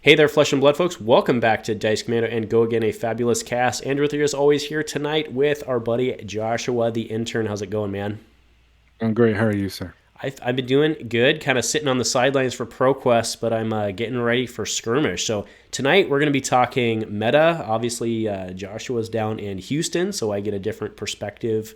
Hey there, Flesh and Blood folks. Welcome back to Dice Commando and Go Again, a fabulous cast. Andrew here is always here tonight with our buddy Joshua the Intern. How's it going, man? I'm great. How are you, sir? I've been doing good, kind of sitting on the sidelines for ProQuest, but I'm getting ready for Skirmish. So tonight we're going to be talking meta. Obviously, Joshua's down in Houston, so I get a different perspective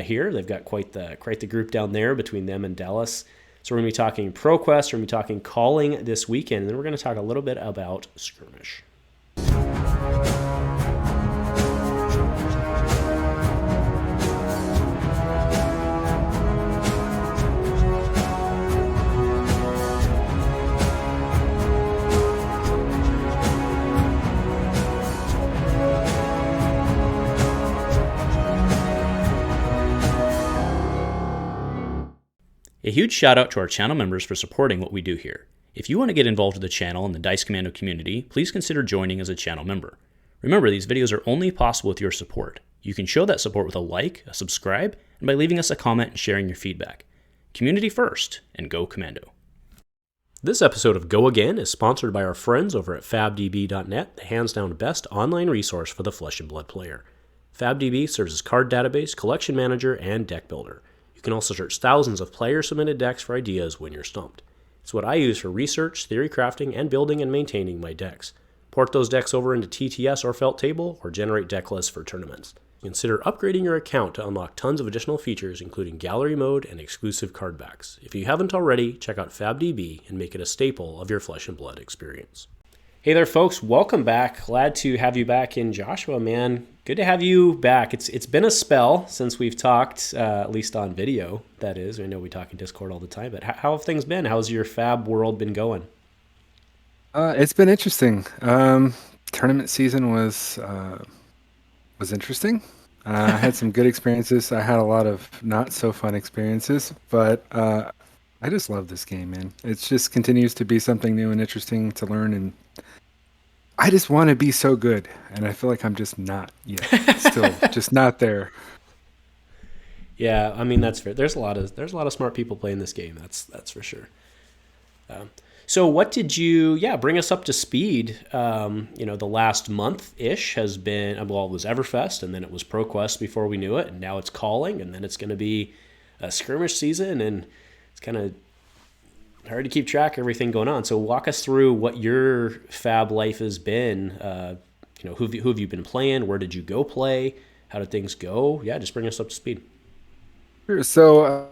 here. They've got quite the group down there between them and Dallas. So we're going to be talking ProQuest, we're going to be talking calling this weekend, and then we're going to talk a little bit about Skirmish. A huge shout out to our channel members for supporting what we do here. If you want to get involved with the channel and the Dice Commando community, please consider joining as a channel member. Remember, these videos are only possible with your support. You can show that support with a like, a subscribe, and by leaving us a comment and sharing your feedback. Community first, and go Commando. This episode of Go Again is sponsored by our friends over at fabdb.net, the hands down best online resource for the Flesh and Blood player. FabDB serves as card database, collection manager, and deck builder. You can also search thousands of player-submitted decks for ideas when you're stumped. It's what I use for research, theory crafting, and building and maintaining my decks. Port those decks over into TTS or Felt Table, or generate deck lists for tournaments. Consider upgrading your account to unlock tons of additional features, including gallery mode and exclusive card backs. If you haven't already, check out FabDB and make it a staple of your Flesh and Blood experience. Hey there, folks. Welcome back. Glad to have you back in, Joshua, man. Good to have you back. It's been a spell since we've talked, at least on video, that is. I know we talk in Discord all the time, but how have things been? How's your Fab world been going? It's been interesting. Tournament season was interesting. I had some good experiences. I had a lot of not so fun experiences, but I just love this game, man. It just continues to be something new and interesting to learn, and I just want to be so good, and I feel like I'm just not yet. Still, just not there. Yeah, I mean that's fair. There's a lot of smart people playing this game. That's for sure. So what did you? Yeah, bring us up to speed. The last month-ish has been it was Everfest, and then it was ProQuest before we knew it, and now it's calling, and then it's going to be a skirmish season, and it's kind of hard to keep track of everything going on. So walk us through what your Fab life has been. Who have you been playing? Where did you go play? How did things go? Yeah, just bring us up to speed. Sure. So,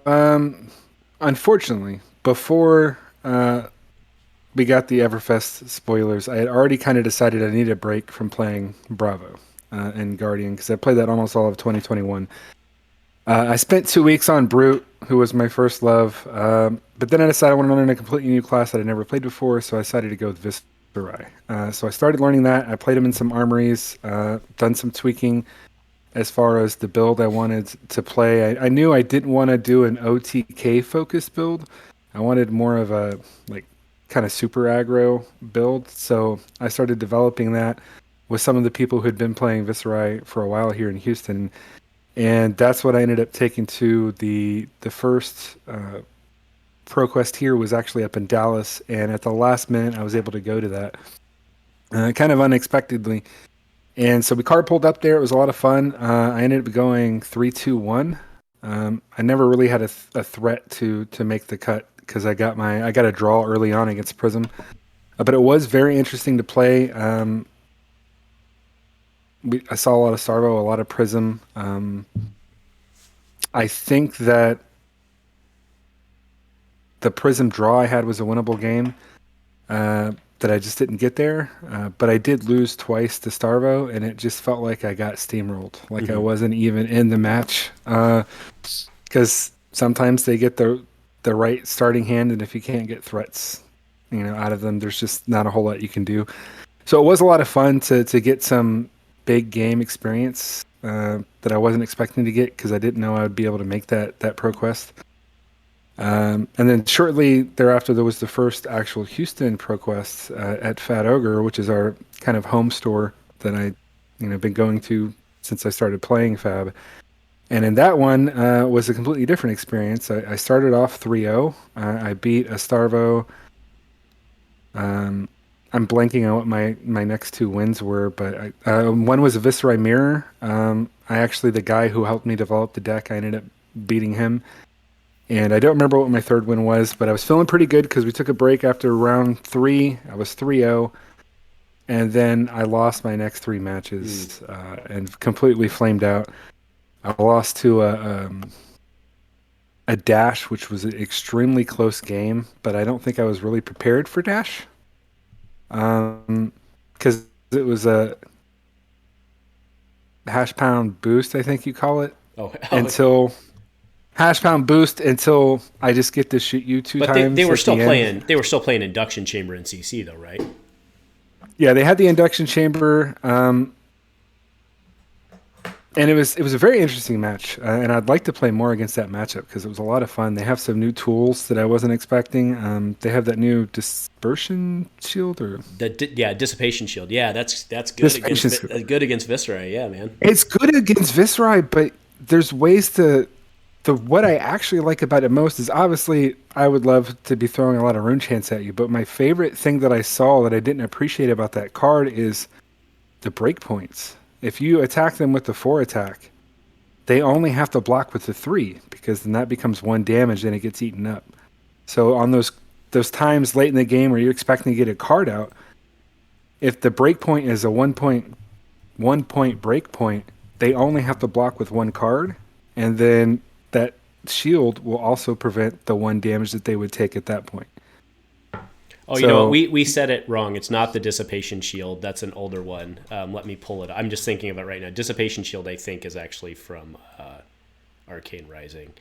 unfortunately, before we got the Everfest spoilers, I had already kind of decided I needed a break from playing Bravo and Guardian, because I played that almost all of 2021. I spent 2 weeks on Brute, who was my first love, but then I decided I wanted to learn a completely new class that I'd never played before, so I decided to go with Viserai. So I started learning that. I played him in some armories, done some tweaking as far as the build I wanted to play. I knew I didn't want to do an OTK-focused build. I wanted more of a kind of super aggro build, so I started developing that with some of the people who had been playing Viserai for a while here in Houston. And that's what I ended up taking to the first ProQuest here was actually up in Dallas, and at the last minute I was able to go to that kind of unexpectedly. And so we card pulled up there. It was a lot of fun. I ended up going 3-2-1. I never really had a threat to make the cut because I got a draw early on against Prism, but it was very interesting to play. I saw a lot of Starvo, a lot of Prism. I think that the Prism draw I had was a winnable game that I just didn't get there. But I did lose twice to Starvo, and it just felt like I got steamrolled. Like I wasn't even in the match. Because sometimes they get the right starting hand, and if you can't get threats out of them, there's just not a whole lot you can do. So it was a lot of fun to get some big game experience that I wasn't expecting to get, because I didn't know I would be able to make that ProQuest. And then shortly thereafter, there was the first actual Houston ProQuest at Fat Ogre, which is our kind of home store that I been going to since I started playing Fab. And in that one was a completely different experience. I started off 3-0. I beat a Starvo. I'm blanking on what my next two wins were, but one was a Viserai Mirror. The guy who helped me develop the deck, I ended up beating him. And I don't remember what my third win was, but I was feeling pretty good because we took a break after round 3. I was 3-0. And then I lost my next 3 matches and completely flamed out. I lost to a Dash, which was an extremely close game, but I don't think I was really prepared for Dash. Because it was a hash pound boost, I think you call it. Until hash pound boost until I just get to shoot you 2 times. But they were still playing. They were still playing induction chamber in CC though, right? Yeah, they had the induction chamber, and it was a very interesting match. And I'd like to play more against that matchup because it was a lot of fun. They have some new tools that I wasn't expecting. They have that new dispersion shield or dissipation shield. Yeah, that's good against Viserai. Yeah, man. It's good against Viserai, but there's ways to. What I actually like about it most is obviously I would love to be throwing a lot of rune chants at you, but my favorite thing that I saw that I didn't appreciate about that card is the breakpoints. If you attack them with the 4 attack, they only have to block with the 3 because then that becomes 1 damage and it gets eaten up. So on those times late in the game where you're expecting to get a card out, if the breakpoint is a 1 point breakpoint, they only have to block with 1 card, and then that shield will also prevent the 1 damage that they would take at that point. Oh, you know what? We said it wrong. It's not the Dissipation Shield. That's an older one. Let me pull it up. I'm just thinking of it right now. Dissipation Shield, I think, is actually from Arcane Rising.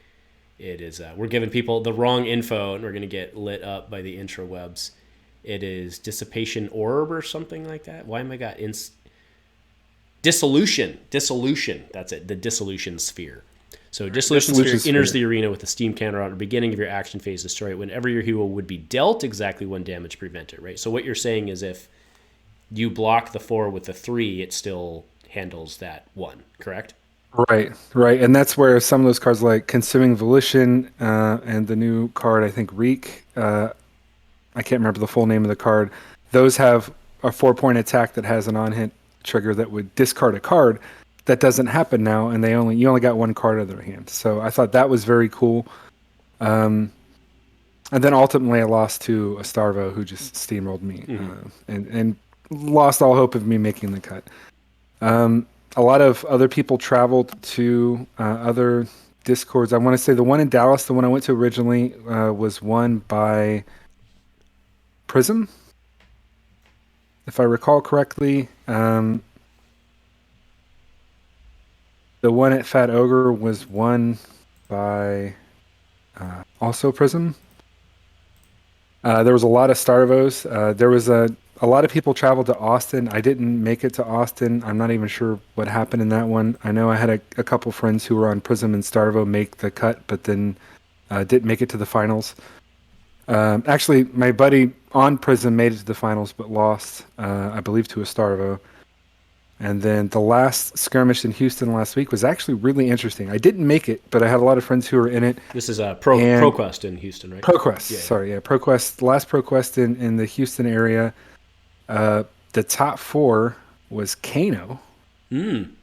It is. We're giving people the wrong info, and we're going to get lit up by the intrawebs. It is Dissipation Orb or something like that. Why am I got Dissolution. Dissolution. That's it. The Dissolution Sphere. So Dissolution Sphere enters the arena with a steam counter at the beginning of your action phase. Destroy it. Whenever your hero would be dealt exactly 1 damage, prevent it, right? So what you're saying is if you block the 4 with the 3, it still handles that 1, correct? Right. And that's where some of those cards like Consuming Volition and the new card, I think Reek, I can't remember the full name of the card, those have a 4-point attack that has an on-hit trigger that would discard a card. That doesn't happen now, and you only got 1 card out of their hand. So I thought that was very cool. And then ultimately I lost to a Starvo who just steamrolled me and lost all hope of me making the cut. A lot of other people traveled to other Discords. I want to say the one in Dallas, the one I went to originally, was won by Prism, if I recall correctly. The one at Fat Ogre was won by also Prism. There was a lot of Starvos. There was a lot of people traveled to Austin. I didn't make it to Austin. I'm not even sure what happened in that one. I know I had a couple friends who were on Prism and Starvo make the cut, but then didn't make it to the finals. Actually, my buddy on Prism made it to the finals, but lost, I believe, to a Starvo. And then the last skirmish in Houston last week was actually really interesting. I didn't make it, but I had a lot of friends who were in it. This is ProQuest in Houston, right? ProQuest, yeah. ProQuest, the last ProQuest in the Houston area. The top 4 was Kano. Interesting.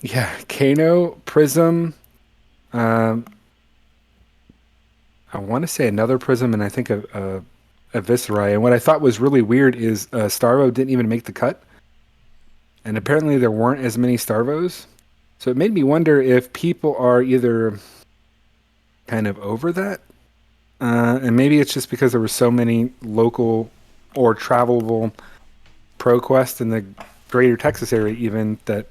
Yeah, Kano, Prism. I want to say another Prism, and I think a Viserai. And what I thought was really weird is Starvo didn't even make the cut. And apparently there weren't as many Starvos. So it made me wonder if people are either kind of over that. And maybe it's just because there were so many local or travelable ProQuest in the greater Texas area even that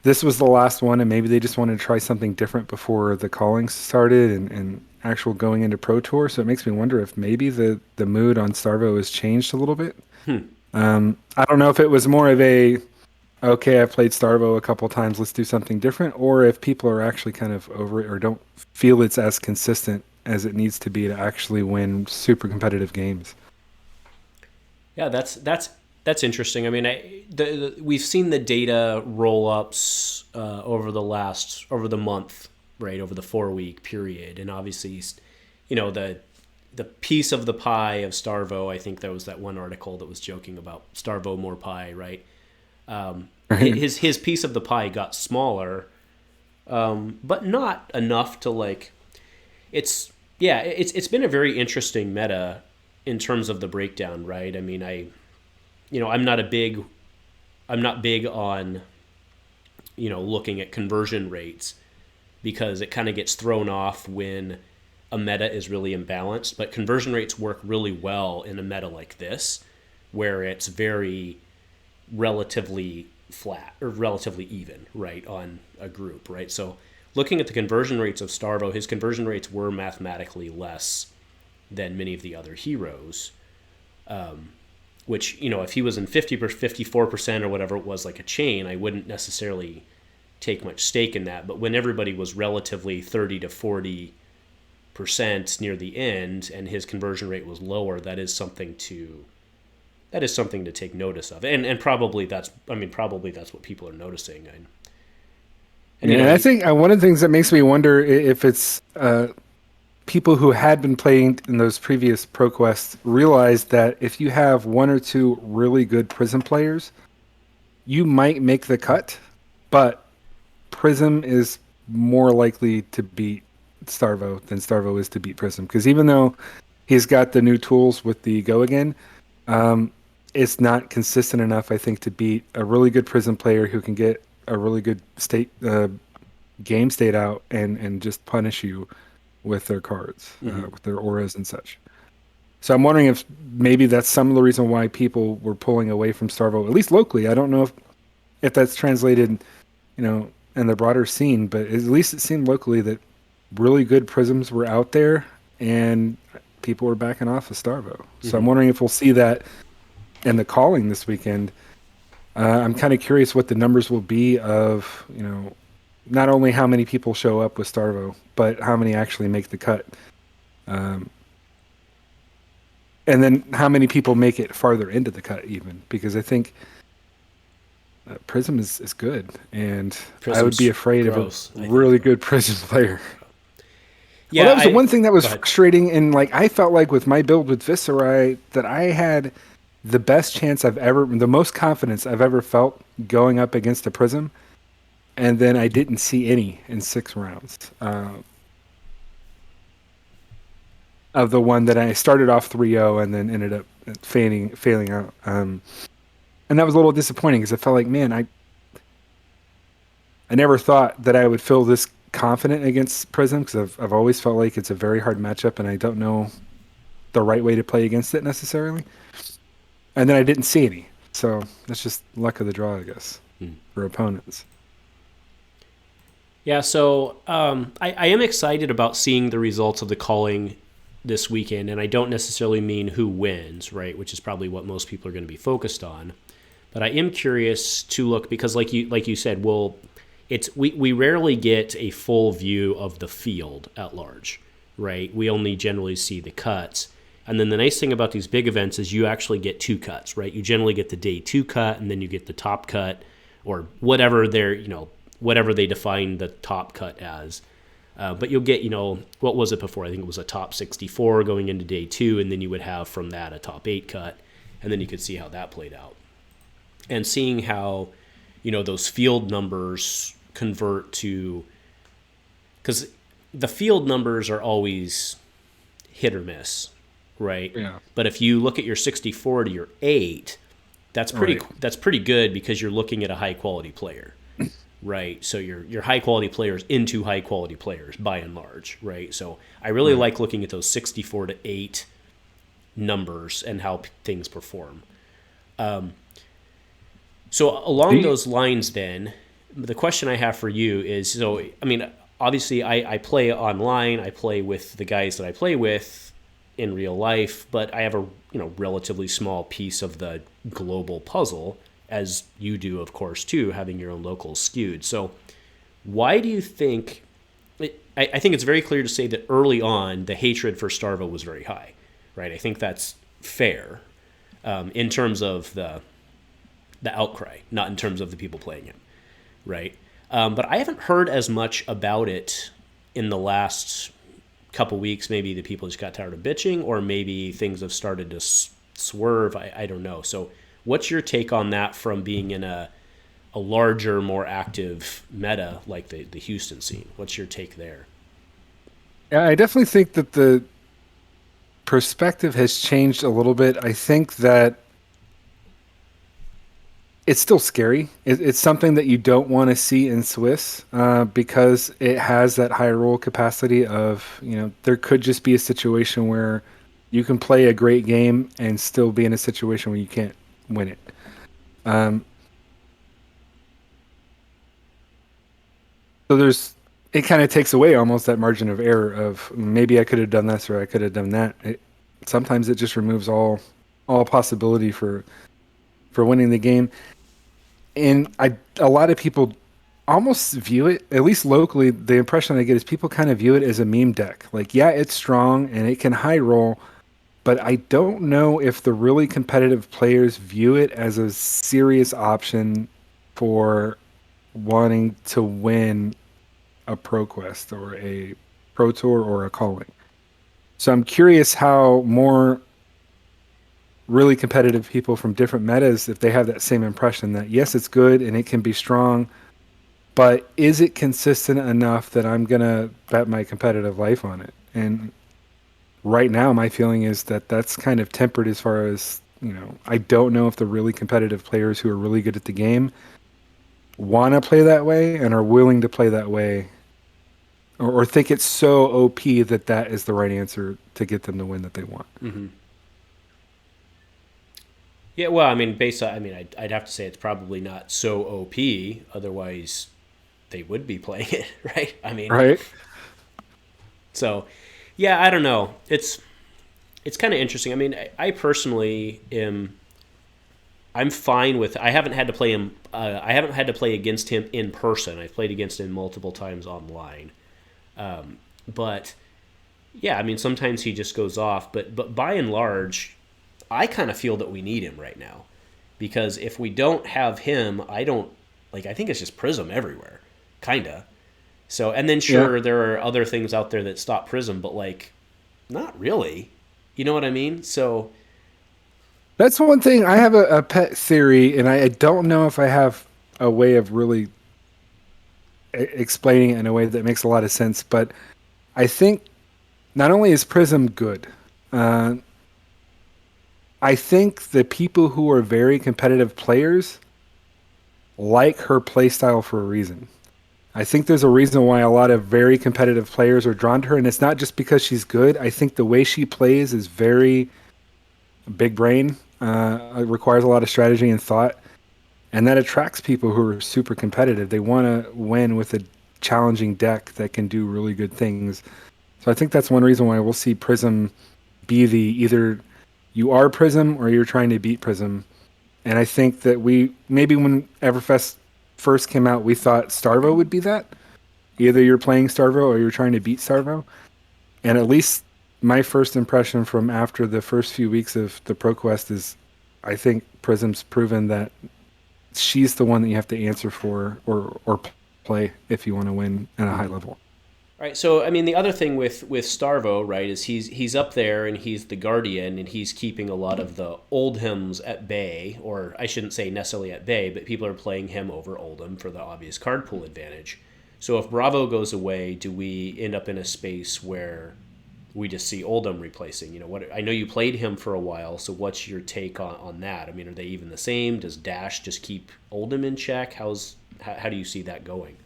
this was the last one, and maybe they just wanted to try something different before the callings started and actual going into Pro Tour. So it makes me wonder if maybe the mood on Starvo has changed a little bit. I don't know if it was more of okay, I've played Starvo a couple times, let's do something different, or if people are actually kind of over it or don't feel it's as consistent as it needs to be to actually win super competitive games. Yeah, that's interesting. I mean, we've seen the data roll ups over the month, right, over the 4-week period, and obviously, you know, the piece of the pie of Starvo. I think there was that one article that was joking about Starvo more pie, right? His piece of the pie got smaller, but not enough to like. It's been a very interesting meta in terms of the breakdown, right? I mean, I'm not big on, looking at conversion rates because it kind of gets thrown off when a meta is really imbalanced. But conversion rates work really well in a meta like this, where it's very relatively flat or relatively even, right, on a group, right? So looking at the conversion rates of Starvo, his conversion rates were mathematically less than many of the other heroes, which, if he was in 50 or 54% or whatever it was, like a Chane, I wouldn't necessarily take much stake in that. But when everybody was relatively 30 to 40% near the end and his conversion rate was lower, that is something to take notice of. And probably that's what people are noticing. And I think one of the things that makes me wonder if it's people who had been playing in those previous ProQuests realized that if you have one or two really good Prism players, you might make the cut, but Prism is more likely to beat Starvo than Starvo is to beat Prism. Because even though he's got the new tools with the Go Again, it's not consistent enough, I think, to beat a really good Prism player who can get a really good game state out and just punish you with their cards, with their auras and such. So I'm wondering if maybe that's some of the reason why people were pulling away from Starvo, at least locally. I don't know if that's translated, in the broader scene, but at least it seemed locally that really good Prisms were out there and people were backing off of Starvo. So I'm wondering if we'll see that in the calling this weekend. I'm kind of curious what the numbers will be of, not only how many people show up with Starvo, but how many actually make the cut. And then how many people make it farther into the cut even, because I think Prism is good, and Prism's I would be afraid gross, of a really good Prism player. Yeah, well, that was the one thing that was frustrating, and I felt like with my build with Viserai that I had the best chance the most confidence I've ever felt going up against a Prism, and then I didn't see any in 6 rounds. Of the one that I started off 3-0 and then ended up failing out. And that was a little disappointing because I felt like, man, I never thought that I would feel this confident against Prism, because I've always felt like it's a very hard matchup and I don't know the right way to play against it necessarily. And then I didn't see any. So that's just luck of the draw, I guess, for opponents. Yeah, so I am excited about seeing the results of the calling this weekend, and I don't necessarily mean who wins, right, which is probably what most people are going to be focused on. But I am curious to look, because like you said, we rarely get a full view of the field at large, right? We only generally see the cuts. And then the nice thing about these big events is you actually get 2 cuts, right? You generally get the day 2 cut, and then you get the top cut, or whatever whatever they define the top cut as. But you'll get, what was it before? I think it was a top 64 going into day 2, and then you would have from that a top 8 cut, and then you could see how that played out. And seeing how, those field numbers convert to, because the field numbers are always hit or miss, right? Yeah. But if you look at your 64 to your 8, that's pretty good, because you're looking at a high quality player. Right, so your high quality players into high quality players by and large, right? So I really like looking at those 64 to 8 numbers and how things perform. So along those lines, then the question I have for you is: so I mean, obviously I play online, I play with the guys that I play with in real life, but I have a relatively small piece of the global puzzle, as you do, of course, too, having your own locals skewed. So why do you think... I think it's very clear to say that early on, the hatred for Starvo was very high, right? I think that's fair in terms of the outcry, not in terms of the people playing it, right? But I haven't heard as much about it in the last couple weeks, maybe the people just got tired of bitching, or maybe things have started to swerve. I don't know. So what's your take on that from being in a larger, more active meta like the Houston scene? What's your take there? Yeah, I definitely think that the perspective has changed a little bit. I think that it's still scary. It's something that you don't want to see in Swiss because it has that high roll capacity of, there could just be a situation where you can play a great game and still be in a situation where you can't win it. So it kind of takes away almost that margin of error of maybe I could have done this or I could have done that. Sometimes it just removes all possibility for winning the game. And a lot of people almost view it, at least locally, the impression I get is people kind of view it as a meme deck. Like, yeah, it's strong and it can high roll, but I don't know if the really competitive players view it as a serious option for wanting to win a Pro Quest or a Pro Tour or a Calling. So I'm curious how more really competitive people from different metas, if they have that same impression that yes, it's good and it can be strong, but is it consistent enough that I'm going to bet my competitive life on it? And right now my feeling is that that's kind of tempered as far as, I don't know if the really competitive players who are really good at the game want to play that way and are willing to play that way, or think it's so OP that is the right answer to get them the win that they want. Mm-hmm. Yeah, well, I mean, I'd have to say it's probably not so OP. Otherwise, they would be playing it, right? Right. So, yeah, I don't know. It's kind of interesting. I mean, I personally I'm fine with. I haven't had to play him. I haven't had to play against him in person. I've played against him multiple times online. But yeah, I mean, sometimes he just goes off. But by and large, I kind of feel that we need him right now, because if we don't have him, I think it's just Prism everywhere, kinda. So, and then sure, there are other things out there that stop Prism, but not really. You know what I mean? So that's one thing. I have a pet theory, and I don't know if I have a way of really explaining it in a way that makes a lot of sense, but I think not only is Prism good, I think the people who are very competitive players like her playstyle for a reason. I think there's a reason why a lot of very competitive players are drawn to her, and it's not just because she's good. I think the way she plays is very big brain. It requires a lot of strategy and thought, and that attracts people who are super competitive. They want to win with a challenging deck that can do really good things. So I think that's one reason why we'll see Prism be either you are Prism or you're trying to beat Prism. And I think that maybe when Everfest first came out, we thought Starvo would be that. Either you're playing Starvo or you're trying to beat Starvo. And at least my first impression from after the first few weeks of the ProQuest is I think Prism's proven that she's the one that you have to answer for or play if you want to win at a high level. All right, so I mean, the other thing with Starvo, right, is he's up there and he's the guardian and he's keeping a lot of the Oldhims at bay, or I shouldn't say necessarily at bay, but people are playing him over Oldhim for the obvious card pool advantage. So if Bravo goes away, do we end up in a space where we just see Oldhim replacing? I know you played him for a while, so what's your take on that? I mean, are they even the same? Does Dash just keep Oldhim in check? How do you see that going?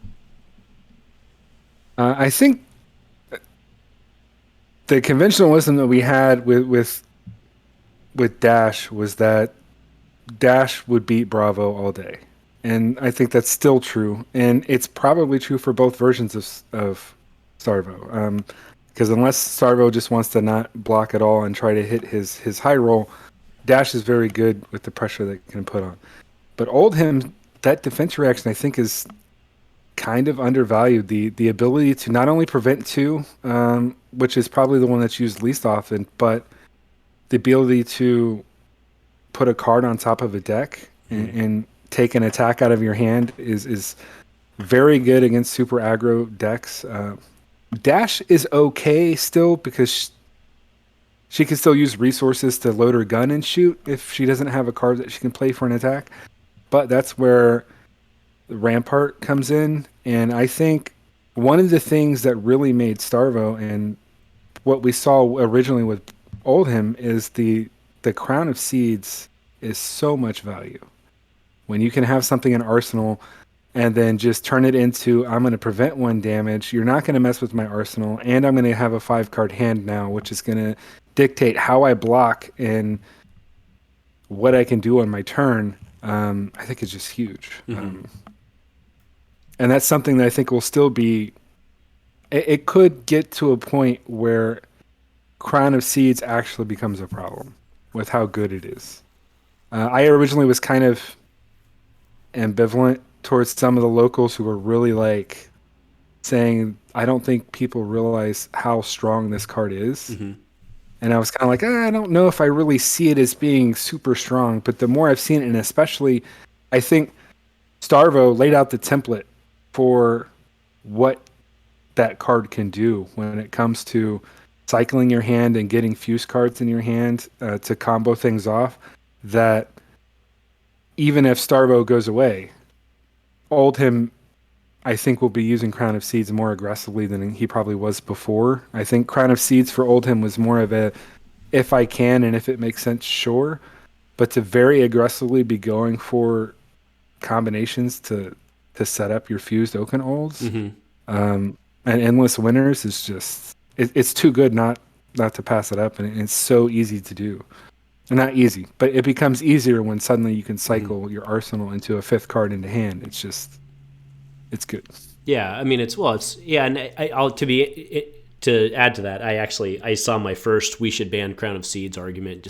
I think the conventional wisdom that we had with Dash was that Dash would beat Bravo all day. And I think that's still true. And it's probably true for both versions of Starvo. Because unless Starvo just wants to not block at all and try to hit his high roll, Dash is very good with the pressure that it can put on. But Oldhim, that defense reaction, I think, is kind of undervalued. The ability to not only prevent two, which is probably the one that's used least often, but the ability to put a card on top of a deck and take an attack out of your hand is very good against super aggro decks. Dash is okay still because she can still use resources to load her gun and shoot if she doesn't have a card that she can play for an attack. But that's where Rampart comes in, and I think one of the things that really made Starvo and what we saw originally with Oldhim is the Crown of Seeds is so much value. When you can have something in Arsenal and then just turn it into, I'm going to prevent 1 damage, you're not going to mess with my Arsenal, and I'm going to have a 5-card hand now, which is going to dictate how I block and what I can do on my turn. I think it's just huge. Mm-hmm. And that's something that I think will still be... It could get to a point where Crown of Seeds actually becomes a problem with how good it is. I originally was kind of ambivalent towards some of the locals who were really like saying, I don't think people realize how strong this card is. Mm-hmm. And I was kind of like, I don't know if I really see it as being super strong. But the more I've seen it, and especially, I think Starvo laid out the template for what that card can do when it comes to cycling your hand and getting fuse cards in your hand to combo things off, that even if Starvo goes away, Oldhim, I think, will be using Crown of Seeds more aggressively than he probably was before. I think Crown of Seeds for Oldhim was more of a, if I can and if it makes sense, sure. But to very aggressively be going for combinations to set up your fused Oaken Olds and endless winners is just, it's too good not to pass it up, and it's so easy to do. Not easy, but it becomes easier when suddenly you can cycle your arsenal into a 5th card into hand. It's just, it's good. Yeah, I mean, and I'll to add to that, I saw my first we should ban Crown of Seeds argument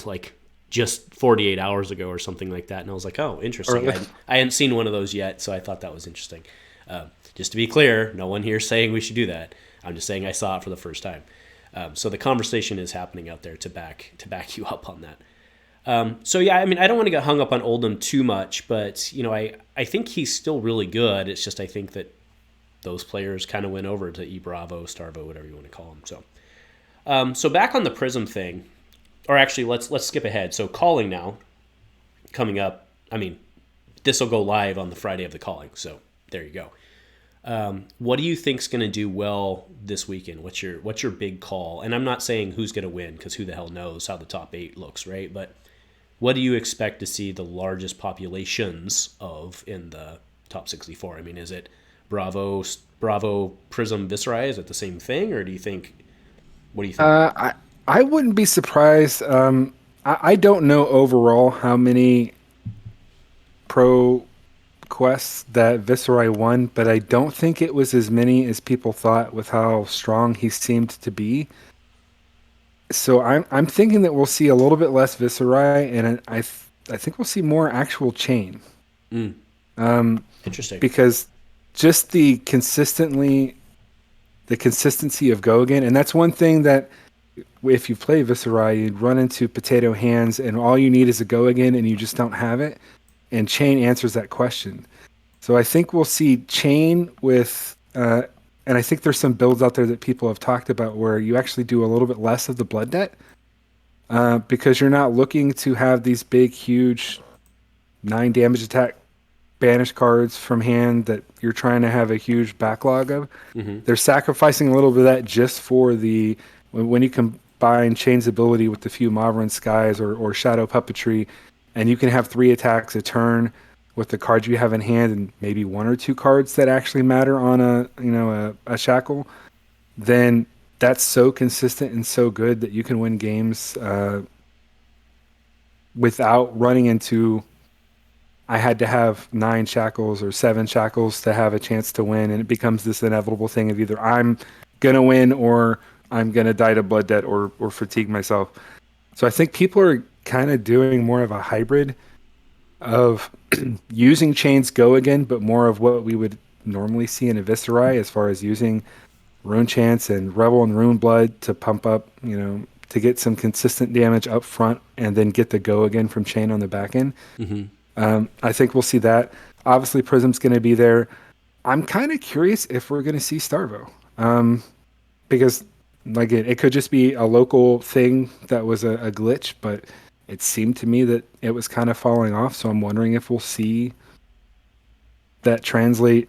just 48 hours ago or something like that, and I was like, oh, interesting. I hadn't seen one of those yet, so I thought that was interesting. Just to be clear, no one here is saying we should do that. I'm just saying I saw it for the first time. So the conversation is happening out there to back you up on that. So yeah, I mean, I don't want to get hung up on Oldhim too much, but I think he's still really good. It's just I think that those players kind of went over to eBravo, Starvo, whatever you want to call them. So back on the Prism thing, or actually let's skip ahead. So calling now, coming up. I mean, this will go live on the Friday of the calling. So there you go. What do you think's going to do well this weekend? What's your big call? And I'm not saying who's going to win, because who the hell knows how the top 8 looks, right? But what do you expect to see the largest populations of in the top 64? I mean, is it Bravo, Prism, Viserai? Is it the same thing, or do you think? What do you think? I wouldn't be surprised. I don't know overall how many pro quests that Viserai won, but I don't think it was as many as people thought with how strong he seemed to be. So I'm thinking that we'll see a little bit less Viserai, and I think we'll see more actual Chane. Interesting. Because just the consistency of Go Again, and that's one thing that if you play Viserai, you'd run into potato hands, and all you need is a Go Again, and you just don't have it. And Chane answers that question. So I think we'll see Chane with, and I think there's some builds out there that people have talked about where you actually do a little bit less of the blood debt because you're not looking to have these big, huge 9 damage attack banish cards from hand that you're trying to have a huge backlog of. Mm-hmm. They're sacrificing a little bit of that just for when you combine Chane's ability with the few Maverin Skies or Shadow Puppetry, and you can have 3 attacks a turn with the cards you have in hand, and maybe 1 or 2 cards that actually matter on a shackle. Then that's so consistent and so good that you can win games without running into, I had to have 9 shackles or 7 shackles to have a chance to win, and it becomes this inevitable thing of either I'm gonna win or I'm gonna die to blood debt or fatigue myself. So I think people are kind of doing more of a hybrid of using Chane's Go Again, but more of what we would normally see in a Viserai as far as using Rune Chance and Rebel and Rune Blood to pump up, to get some consistent damage up front and then get the Go Again from Chane on the back end. Mm-hmm. I think we'll see that. Obviously, Prism's going to be there. I'm kind of curious if we're going to see Starvo. because like it could just be a local thing that was a glitch, but it seemed to me that it was kind of falling off. So I'm wondering if we'll see that translate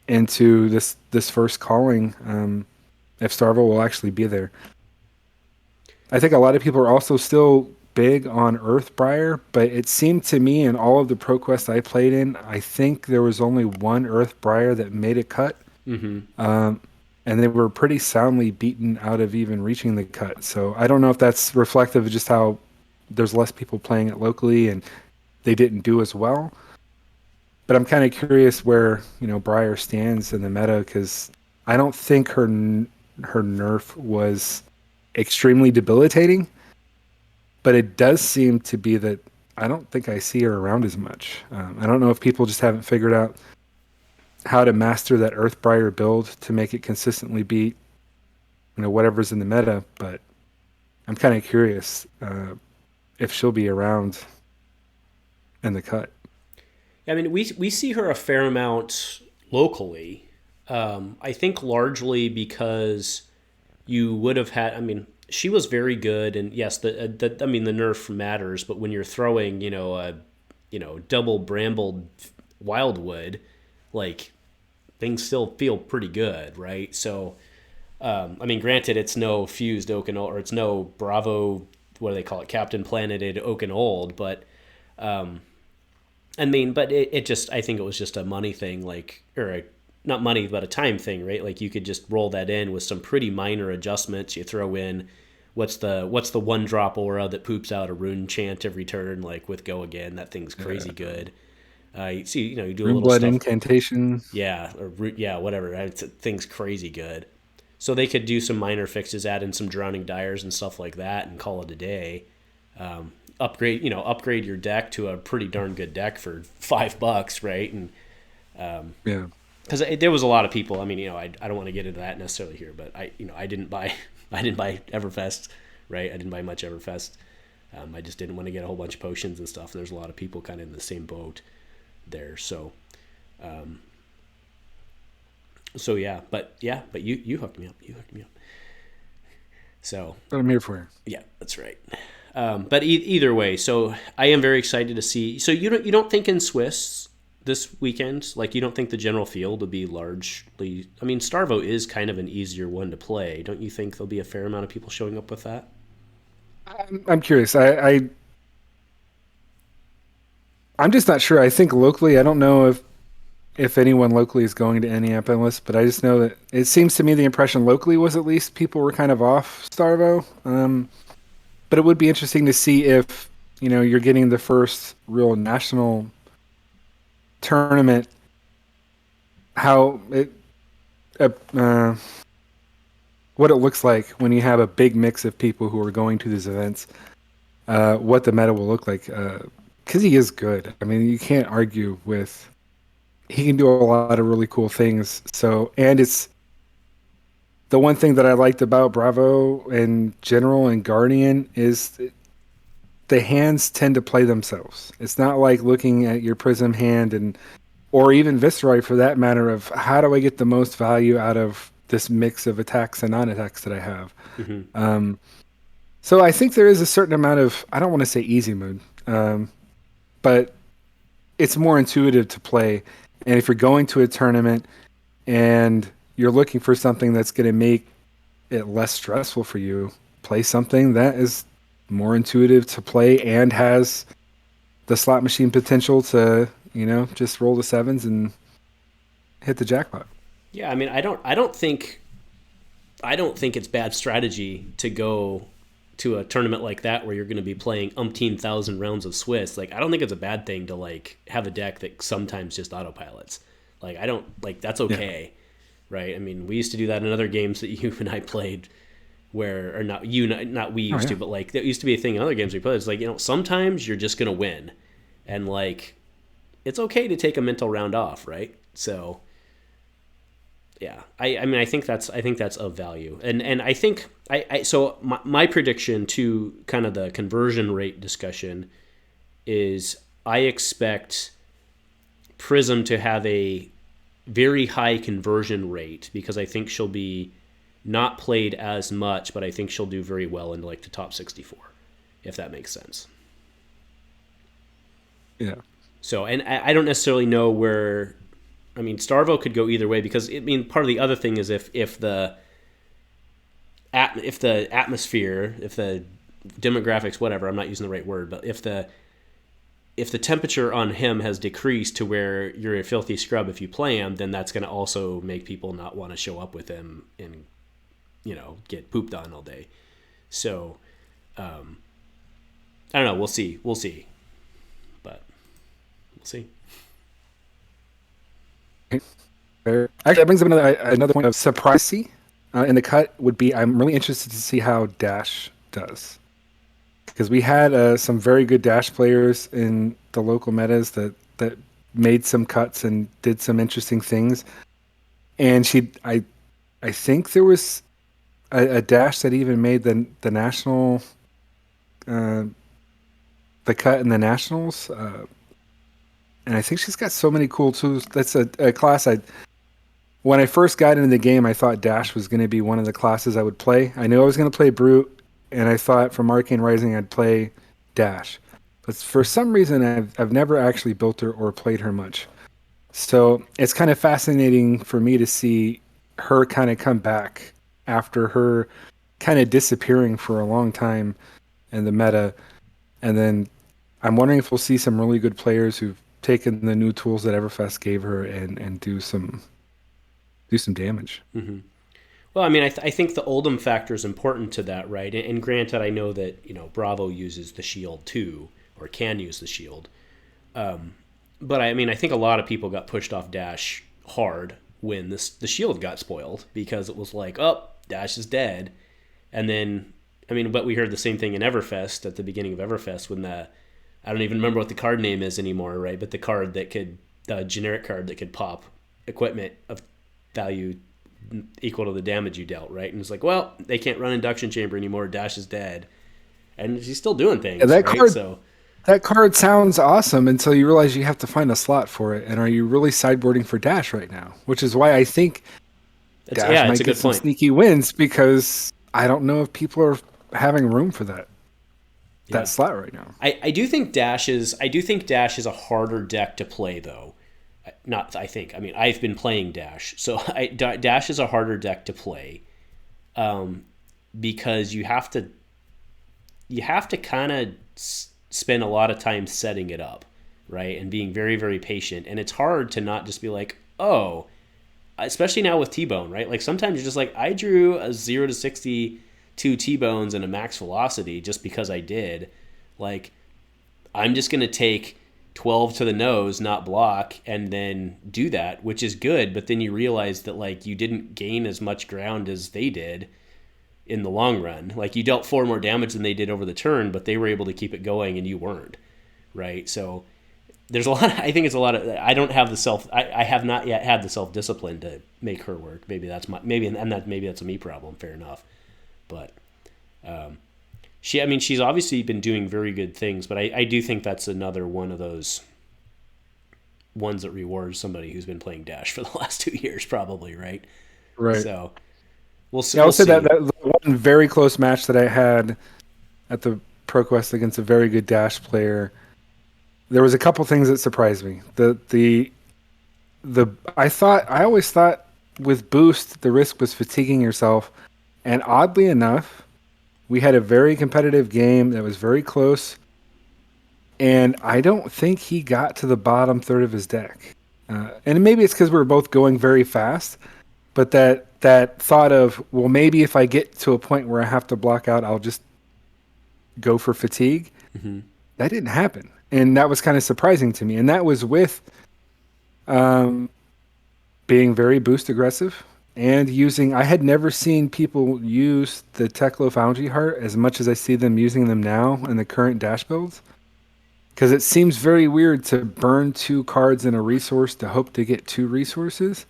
into this first calling, if Starvo will actually be there. I think a lot of people are also still big on Earthbriar, but it seemed to me in all of the Pro Quests I played in, I think there was only one Earthbriar that made a cut. And they were pretty soundly beaten out of even reaching the cut. So I don't know if that's reflective of just how there's less people playing it locally and they didn't do as well. But I'm kind of curious where, Briar stands in the meta, because I don't think her nerf was extremely debilitating, but it does seem to be that I don't think I see her around as much. I don't know if people just haven't figured out how to master that Earthbriar build to make it consistently beat, whatever's in the meta, but I'm kind of curious if she'll be around in the cut. I mean, we see her a fair amount locally. I think largely because you would have had. I mean, she was very good, and yes, the nerf matters. But when you're throwing, double brambled wildwood, like things still feel pretty good, right? So, granted, it's no fused Oaken Old, or it's no Bravo. What do they call it? Captain Planeted Oaken Old, but. But it just, I think it was just a money thing, not money, but a time thing, right? Like you could just roll that in with some pretty minor adjustments. You throw in what's the one drop aura that poops out a rune chant every turn, like with Go Again. That thing's crazy good. You do a little blood stuff. Incantation. Yeah, whatever. Thing's crazy good. So they could do some minor fixes, add in some Drowning Dyers and stuff like that, and call it a day. Upgrade your deck to a pretty darn good deck for $5, right? And because there was a lot of people. I mean, I don't want to get into that necessarily here, but I didn't buy Everfest, right? I didn't buy much Everfest. I just didn't want to get a whole bunch of potions and stuff. There's a lot of people kind of in the same boat there. So but you hooked me up. So What I'm here for. Yeah, that's right. But either way, so I am very excited to see. So you don't think in Swiss this weekend, like you don't think the general field will be largely? I mean, Starvo is kind of an easier one to play. Don't you think there'll be a fair amount of people showing up with that? I'm curious. I'm just not sure. I think locally, I don't know if anyone locally is going to any Ep187, but I just know that it seems to me the impression locally was at least people were kind of off Starvo. But it would be interesting to see if, you're getting the first real national tournament, how what it looks like when you have a big mix of people who are going to these events, what the meta will look like. Because he is good. I mean, you can't argue with. He can do a lot of really cool things. So, and it's the one thing that I liked about Bravo in general and Guardian is the hands tend to play themselves. It's not like looking at your Prism hand or even Viserai for that matter of how do I get the most value out of this mix of attacks and non-attacks that I have. Mm-hmm. So I think there is a certain amount of, I don't want to say easy mode, but it's more intuitive to play. And if you're going to a tournament and you're looking for something that's going to make it less stressful for you, play something that is more intuitive to play and has the slot machine potential to, just roll the sevens and hit the jackpot. Yeah, I mean, I don't think it's bad strategy to go to a tournament like that where you're going to be playing umpteen thousand rounds of Swiss. Like, I don't think it's a bad thing to have a deck that sometimes just autopilots. That's okay. Yeah. Right? I mean, we used to do that in other games that you and I played where, or not you, not we used to, but that used to be a thing in other games we played. It's sometimes you're just going to win. And it's okay to take a mental round off, right? So yeah, I think that's of value. And I think so my prediction to kind of the conversion rate discussion is I expect Prism to have a very high conversion rate, because I think she'll be not played as much, but I think she'll do very well in like the top 64, if that makes sense. Yeah. So, and I don't necessarily know where. I mean, Starvo could go either way, because I mean, part of the other thing is if the atmosphere, if the demographics, whatever, I'm not using the right word, but if the temperature on him has decreased to where you're a filthy scrub if you play him, then that's going to also make people not want to show up with him and, you know, get pooped on all day. So, I don't know. We'll see. But we'll see. Actually, that brings up another point of surprise in the cut would be I'm really interested to see how Dash does. Because we had some very good Dash players in the local metas that made some cuts and did some interesting things. And I think there was a Dash that even made the national, the cut in the nationals. And I think she's got so many cool tools. That's a class when I first got into the game, I thought Dash was going to be one of the classes I would play. I knew I was going to play Brute, and I thought from Arcane Rising I'd play Dash. But for some reason, I've never actually built her or played her much. So it's kind of fascinating for me to see her kind of come back after her kind of disappearing for a long time in the meta. And then I'm wondering if we'll see some really good players who've taken the new tools that Everfest gave her and do some damage. Mm-hmm. Well, I mean, I think the Oldhim factor is important to that, right? And granted, I know that, you know, Bravo uses the shield too, or can use the shield. But I mean, I think a lot of people got pushed off Dash hard when the shield got spoiled, because it was like, oh, Dash is dead. And then, I mean, but we heard the same thing in Everfest at the beginning of Everfest when I don't even remember what the card name is anymore, right? But the generic card that could pop equipment of value equal to the damage you dealt, right? And it's like, well, they can't run Induction Chamber anymore. Dash is dead. And she's still doing things, yeah, right? That card sounds awesome until you realize you have to find a slot for it. And are you really sideboarding for Dash right now? Which is why I think Dash might get some sneaky wins, because I don't know if people are having room for that slot right now. I do think Dash is a harder deck to play, though. I mean, I've been playing Dash, so Dash is a harder deck to play, because you have to kind of spend a lot of time setting it up, right, and being very, very patient. And it's hard to not just be like, oh, especially now with T-Bone, right? Like sometimes you're just like, I drew a 0 to 62 T-Bones and a max velocity just because I did. Like, I'm just gonna take 12 to the nose, not block, and then do that, which is good. But then you realize that like you didn't gain as much ground as they did in the long run. Like you dealt 4 more damage than they did over the turn, but they were able to keep it going and you weren't, right? So there's I think it's a lot of, I don't have I have not yet had the self-discipline to make her work. Maybe that's maybe that's a me problem. Fair enough. But she's obviously been doing very good things, but I do think that's another one of those ones that rewards somebody who's been playing Dash for the last 2 years, probably, right? Right. So we'll see. Yeah, I'll say that one very close match that I had at the ProQuest against a very good Dash player, there was a couple things that surprised me. I always thought with Boost the risk was fatiguing yourself, and oddly enough, we had a very competitive game that was very close, and I don't think he got to the bottom third of his deck. And maybe it's because we were both going very fast, but that thought of, well, maybe if I get to a point where I have to block out, I'll just go for fatigue. Mm-hmm. That didn't happen, and that was kind of surprising to me. And that was with being very boost aggressive. And I had never seen people use the Teklo Foundry Heart as much as I see them using them now in the current Dash builds. Because it seems very weird to burn 2 cards in a resource to hope to get 2 resources.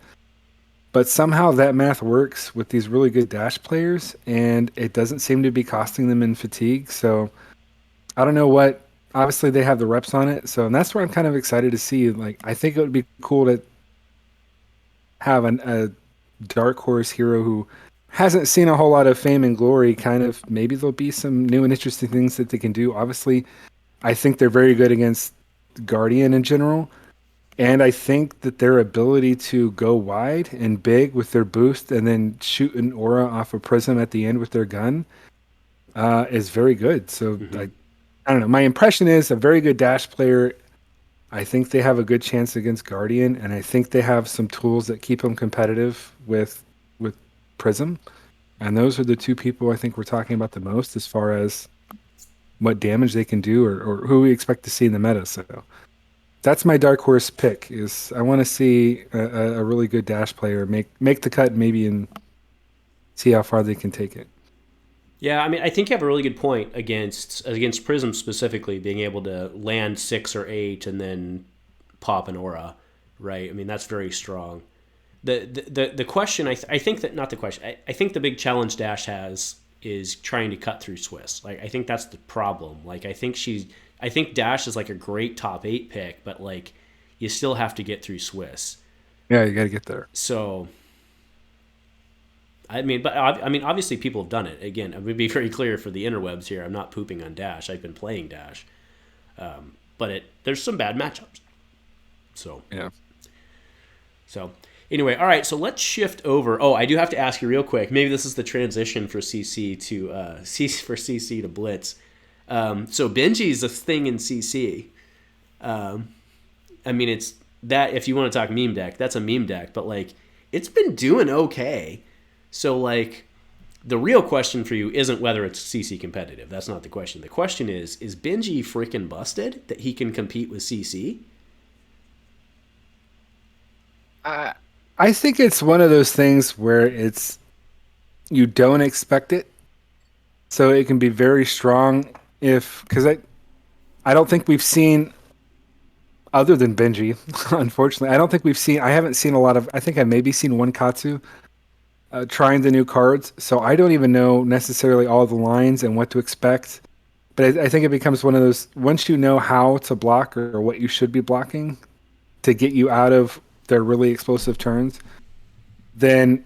But somehow that math works with these really good Dash players, and it doesn't seem to be costing them in fatigue. So I don't know what. Obviously, they have the reps on it. And that's where I'm kind of excited to see. Like, I think it would be cool to have a dark horse hero who hasn't seen a whole lot of fame and glory, kind of maybe there'll be some new and interesting things that they can do. Obviously, I think they're very good against Guardian in general. And I think that their ability to go wide and big with their boost and then shoot an aura off a prism at the end with their gun is very good. So I don't know. My impression is a very good dash player. I think they have a good chance against Guardian, and I think they have some tools that keep them competitive with Prism. And those are the two people I think we're talking about the most as far as what damage they can do or who we expect to see in the meta. So that's my dark horse pick. Is I want to see a really good dash player make the cut, maybe, and see how far they can take it. Yeah, I mean, I think you have a really good point against Prism specifically, being able to land 6 or 8 and then pop an aura, right? I mean, that's very strong. The question, I think that, not the question, I think the big challenge Dash has is trying to cut through Swiss. Like, I think that's the problem. Like, I think Dash is like a great top 8 pick, but like, you still have to get through Swiss. Yeah, you got to get there. So, I mean, obviously people have done it. Again, I'm going to be very clear for the interwebs here. I'm not pooping on Dash. I've been playing Dash. But there's some bad matchups. So, yeah. So, anyway, all right, so let's shift over. Oh, I do have to ask you real quick. Maybe this is the transition for CC to Blitz. So Benji's a thing in CC. I mean, it's that, if you want to talk meme deck, that's a meme deck, but like, it's been doing okay. So, like, the real question for you isn't whether it's CC competitive. That's not the question. The question is Benji freaking busted that he can compete with CC? I think it's one of those things where you don't expect it. So it can be very strong because I don't think we've seen, other than Benji, unfortunately, I haven't seen a lot of, I think I maybe seen one Katsu trying the new cards, so I don't even know necessarily all the lines and what to expect. But I think it becomes one of those, once you know how to block or what you should be blocking to get you out of their really explosive turns, then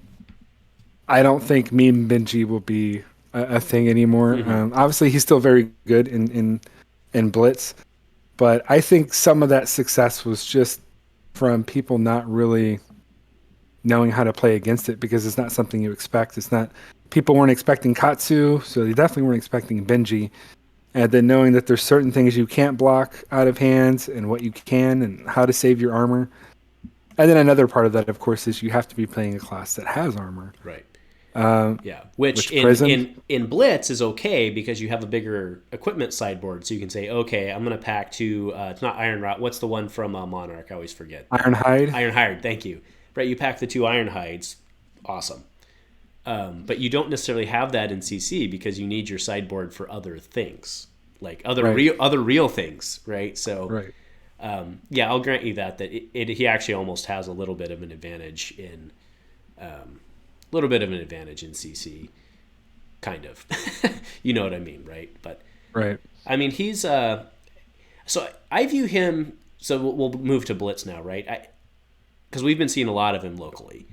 I don't think meme Benji will be a thing anymore. Obviously, he's still very good in Blitz, but I think some of that success was just from people not really knowing how to play against it, because it's not something you expect. It's not, people weren't expecting Katsu, so they definitely weren't expecting Benji. And then knowing that there's certain things you can't block out of hands and what you can and how to save your armor. And then another part of that, of course, is you have to be playing a class that has armor. Right. Yeah. Which in Blitz is okay because you have a bigger equipment sideboard, so you can say, okay, I'm going to pack 2, it's not Iron Rod, what's the one from Monarch? I always forget. Ironhide, thank you. Right, you pack the 2 Ironhides, awesome. But you don't necessarily have that in CC because you need your sideboard for other things, like other real things, right? So, yeah, I'll grant you that he actually almost has a little bit of an advantage in, CC, kind of. You know what I mean, right? But I mean, he's so I view him. So we'll move to Blitz now, right? Because we've been seeing a lot of him locally.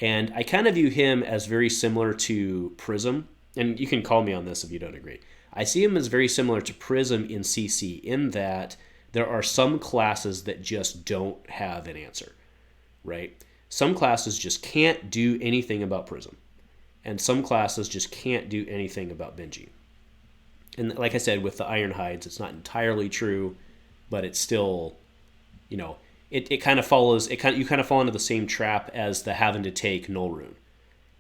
And I kind of view him as very similar to Prism. And you can call me on this if you don't agree. I see him as very similar to Prism in CC in that there are some classes that just don't have an answer, right? Some classes just can't do anything about Prism. And some classes just can't do anything about Benji. And like I said, with the Ironhides, it's not entirely true, but it's still, you know, it kind of follows. You kind of fall into the same trap as the having to take Null Rune,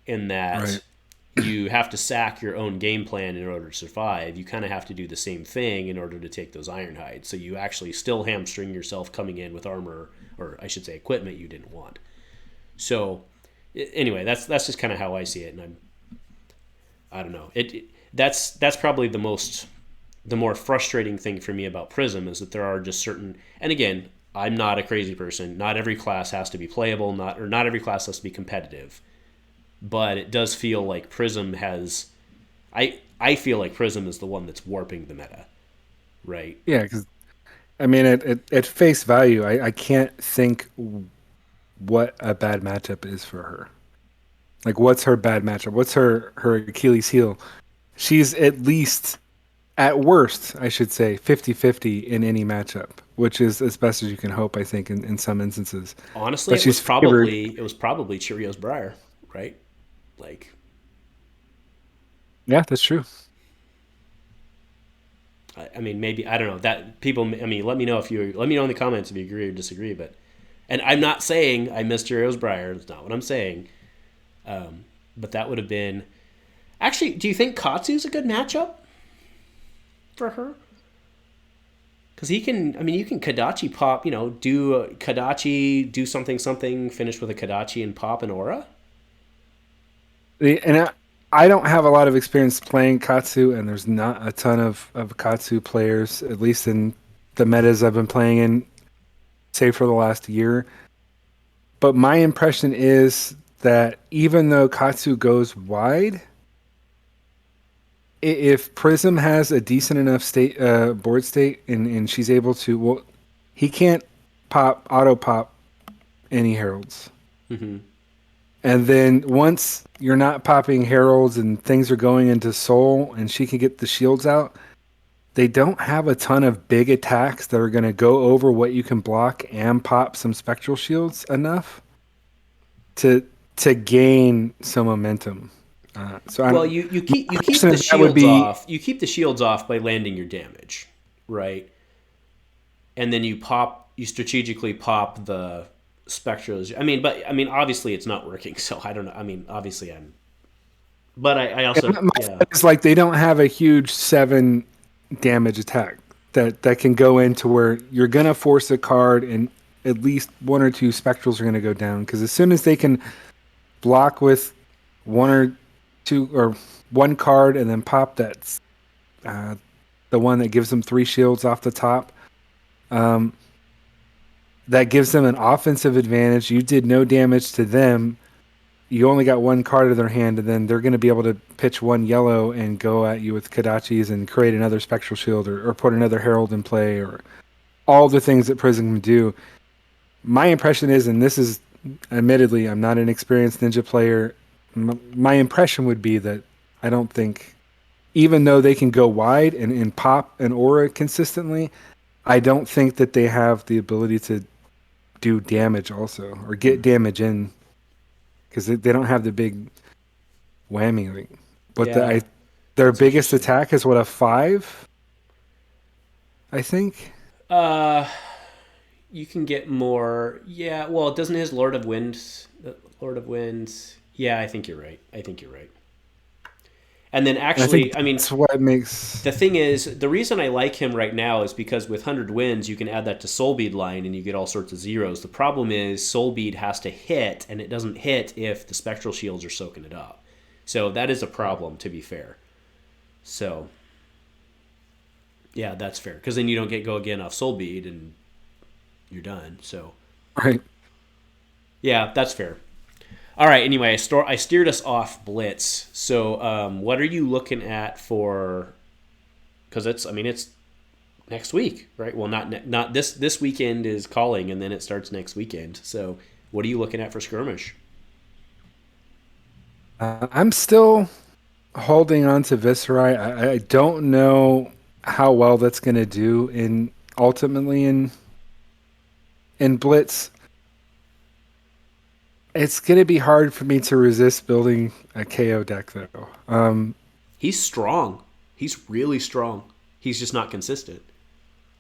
in that you have to sack your own game plan in order to survive. You kind of have to do the same thing in order to take those Ironhides. So you actually still hamstring yourself coming in with armor, or I should say equipment you didn't want. So anyway, that's just kind of how I see it, and I don't know. That's probably the more frustrating thing for me about Prism is that there are just certain, and again, I'm not a crazy person. Not every class has to be playable, not every class has to be competitive. But it does feel like Prism has, I feel like Prism is the one that's warping the meta, right? Yeah, because I mean, at face value, I can't think what a bad matchup is for her. Like, what's her bad matchup? What's her Achilles heel? She's at least, at worst, I should say, 50-50 in any matchup, which is as best as you can hope, I think, in some instances. Honestly, But it was she's favored. probably Cheerios Briar, right? Like, Yeah, that's true. I mean, maybe I don't know that people. I mean, let me know in the comments if you agree or disagree. But, and I'm not saying I missed Cheerios Briar. That's not what I'm saying. But that would have been. Actually, do you think Katsu's a good matchup for her? Because he can. I mean, you can Kadachi pop. Do Kadachi, do something, finish with a Kadachi and pop an aura. And I don't have a lot of experience playing Katsu, and there's not a ton of Katsu players, at least in the metas I've been playing in, say for the last year. But my impression is that even though Katsu goes wide, if Prism has a decent enough board state and she's able to, well, he can't auto pop any heralds. Mm-hmm. And then once you're not popping heralds and things are going into soul and she can get the shields out, they don't have a ton of big attacks that are going to go over what you can block and pop some spectral shields enough to gain some momentum. You keep the shields off. You keep the shields off by landing your damage, right? And then you strategically pop the spectrals. I mean, obviously it's not working. So I don't know. I mean, obviously but I also it's like they don't have a huge 7 damage attack that can go into where you're gonna force a card and at least 1 or 2 spectrals are gonna go down, because as soon as they can block with 1 or 2 or 1 card and then pop that the one that gives them 3 shields off the top, that gives them an offensive advantage. You did no damage to them. You only got 1 card in their hand, and then they're going to be able to pitch 1 yellow and go at you with Kadachis and create another spectral shield or put another herald in play, or all the things that Prism can do. My impression is, and this is admittedly, I'm not an experienced ninja player, my impression would be that I don't think, even though they can go wide and pop an aura consistently, I don't think that they have the ability to do damage also, or get damage in, because they don't have the big whammy. But their biggest attack is what, a 5? I think. You can get more. Yeah. Well, doesn't his Lord of Winds? Yeah, I think you're right. And then actually, that's what makes... The thing is, the reason I like him right now is because with 100 Winds, you can add that to Soulbead line and you get all sorts of zeros. The problem is Soulbead has to hit, and it doesn't hit if the Spectral Shields are soaking it up. So that is a problem, to be fair. So, yeah, that's fair. Because then you don't go again off Soulbead, and you're done. So, right. Yeah, that's fair. All right. Anyway, I steered us off Blitz. So, what are you looking at for? Because it's next week, right? Well, not this weekend is calling, and then it starts next weekend. So, what are you looking at for Skirmish? I'm still holding on to Viserai. I don't know how well that's going to do ultimately in Blitz. It's going to be hard for me to resist building a Kayo deck, though. He's strong. He's really strong. He's just not consistent.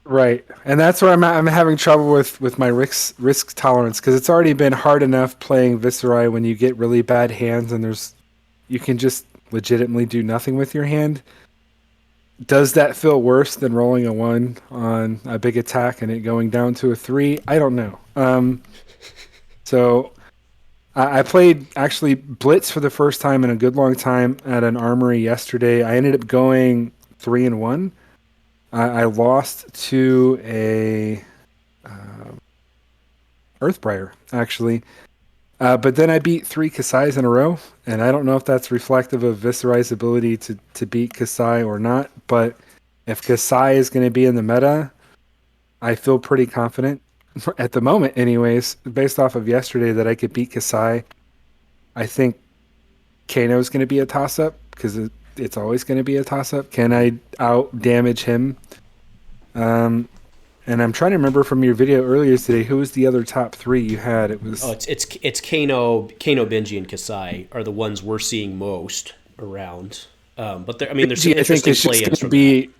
Right. And that's where I'm having trouble with my risk tolerance, because it's already been hard enough playing Viserai when you get really bad hands and you can just legitimately do nothing with your hand. Does that feel worse than rolling a 1 on a big attack and it going down to a 3? I don't know. So... I played, actually, Blitz for the first time in a good long time at an armory yesterday. I ended up going 3-1. I lost to a Earthbriar, actually. But then I beat 3 Kassais in a row, and I don't know if that's reflective of Viserai's ability to beat Kassai or not, but if Kassai is going to be in the meta, I feel pretty confident. at the moment anyways, based off of yesterday, that I could beat Kassai. I think Kano is going to be a toss-up because it's always going to be a toss-up. Can I out-damage him? And I'm trying to remember from your video earlier today, who was the other top 3 you had? It was it's Kano, Benji, and Kassai are the ones we're seeing most around. But there's some interesting play-ins from be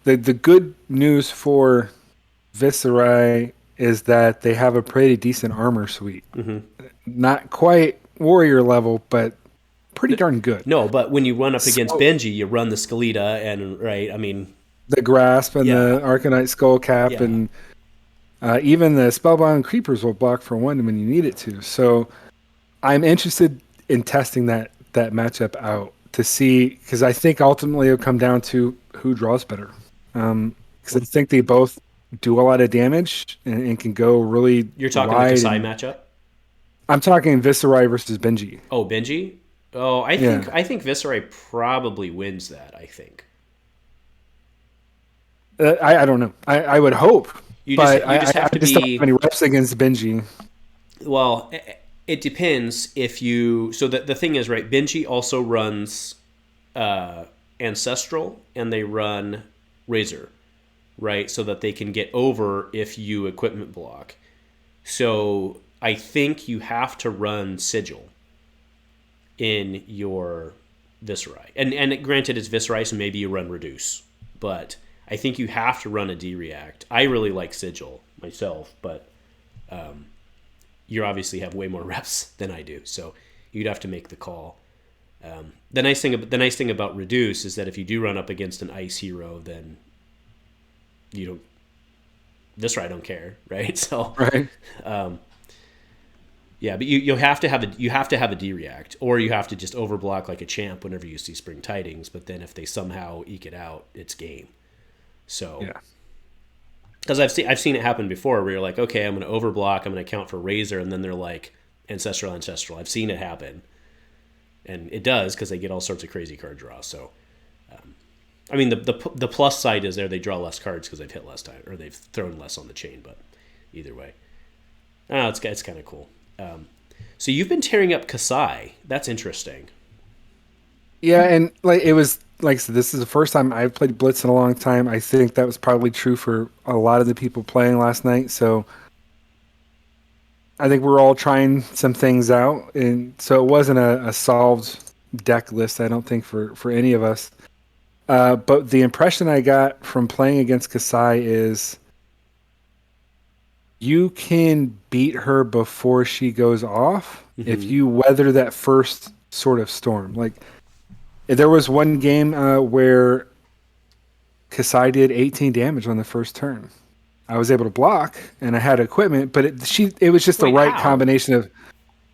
the good news for Viserai is that they have a pretty decent armor suite. Mm-hmm. Not quite warrior level, but pretty darn good. No, but when you run up against Benji, you run the Skeleta and the grasp and the Arcanite skull cap and even the spellbound creepers will block for 1 when you need it to. So I'm interested in testing that matchup out to see, because I think ultimately it'll come down to who draws better. Because I think they both do a lot of damage and can go really. You're talking the Kassai matchup? I'm talking Viserai versus Benji. Oh, Benji? Oh, I think Viserai probably wins that, I think. I don't know. I would hope. You just have to be... don't have any reps against Benji. Well, it depends if you... So the thing is, right, Benji also runs Ancestral, and they run Razor, right? So that they can get over if you equipment block. So I think you have to run Sigil in your Viserai. And granted, it's Viserai, so maybe you run Reduce. But I think you have to run a D-React. I really like Sigil myself, but you obviously have way more reps than I do, so you'd have to make the call. The nice thing about Reduce is that if you do run up against an ice hero, then you don't. Viserai don't care, right? So, right. Yeah, but you have to have a D-React, or you have to just overblock like a champ whenever you see Spring Tidings. But then if they somehow eke it out, it's game. So, yeah. Because I've seen it happen before, where you're like, okay, I'm going to overblock, I'm going to count for Razor, and then they're like Ancestral. I've seen it happen, and it does because they get all sorts of crazy card draws. So, the plus side is they draw less cards because they've hit less time, or they've thrown less on the chain. But either way, it's kind of cool. So you've been tearing up Kassai. That's interesting. Yeah, and it was like I said, this is the first time I've played Blitz in a long time. I think that was probably true for a lot of the people playing last night. So I think we're all trying some things out, and so it wasn't a solved deck list, I don't think, for any of us. But the impression I got from playing against Kassai is you can beat her before she goes off if you weather that first sort of storm. Like, there was one game where Kassai did 18 damage on the first turn. I was able to block, and I had equipment, but it was just the right combination of...